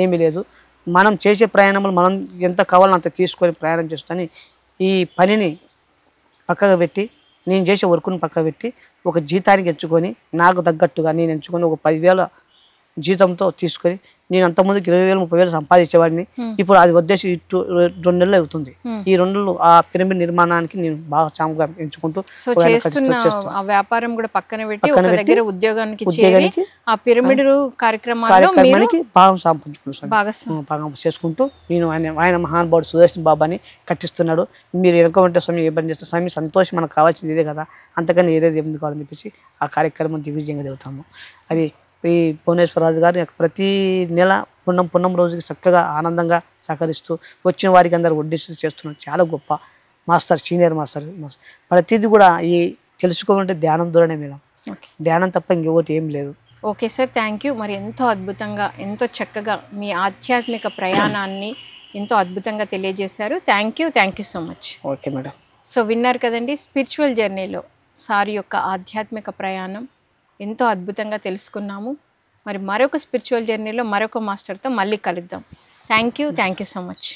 ఏమీ లేదు. మనం చేసే ప్రయాణములు మనం ఎంత కావాలో అంత తీసుకొని ప్రయాణం చేస్తాని ఈ పనిని పక్కగా పెట్టి నేను చేసే వర్క్ను పక్కకు పెట్టి ఒక జీతానికి ఎంచుకొని నాకు తగ్గట్టుగా నేను ఎంచుకొని ఒక 10,000 జీతంతో తీసుకొని నేను అంతకుముందుకు 20,000 30,000 సంపాదించేవాడిని. ఇప్పుడు అది వద్దేసి 2 నెలలు అవుతుంది. ఈ 2 నెలలు ఆ పిరమిడ్ నిర్మాణానికి నేను బాగా చాముగా ఎంచుకుంటూ వ్యాపారం కూడా పక్కన పెట్టి ఒక దగ్గర ఉద్యోగానికి ఆ పిరమిడ్ కార్యక్రమానికి భాగం చేసుకుంటూ నేను ఆయన మహానుభావుడు సుదర్శన్ బాబాని కట్టిస్తున్నాడు. మీరు వెనుక స్వామి ఏ పని చేస్తారు స్వామి, సంతోషం మనకు కావాల్సింది ఇదే కదా, అంతకని ఏరేది ఎందుకు కావాలని చెప్పేసి ఆ కార్యక్రమం దిగ్విజయంగా జరుగుతాము. అది ఈ భువనేశ్వరరాజు గారు ప్రతి నెల పున్నం రోజుకి చక్కగా ఆనందంగా సహకరిస్తూ వచ్చిన వారికి అందరూ వడ్డిస్తూ చేస్తున్నాడు. చాలా గొప్ప మాస్టర్, సీనియర్ మాస్టర్. ప్రతిదీ కూడా ఈ తెలుసుకోవాలంటే ధ్యానం ద్వారానే మేడం. ధ్యానం తప్ప ఇంకొకటి ఏం లేదు. Okay sir, thank you. మరి ఎంతో అద్భుతంగా ఎంతో చక్కగా మీ ఆధ్యాత్మిక ప్రయాణాన్ని ఎంతో అద్భుతంగా తెలియజేశారు. Thank you so much. Okay madam. So విన్నారు కదండి, స్పిరిచువల్ జర్నీలో సార్ యొక్క ఆధ్యాత్మిక ప్రయాణం ఎంతో అద్భుతంగా తెలుసుకున్నాము. మరి మరొక స్పిరిచువల్ జర్నీలో మరొక మాస్టర్తో మళ్ళీ కలుద్దాం. Thank you so much.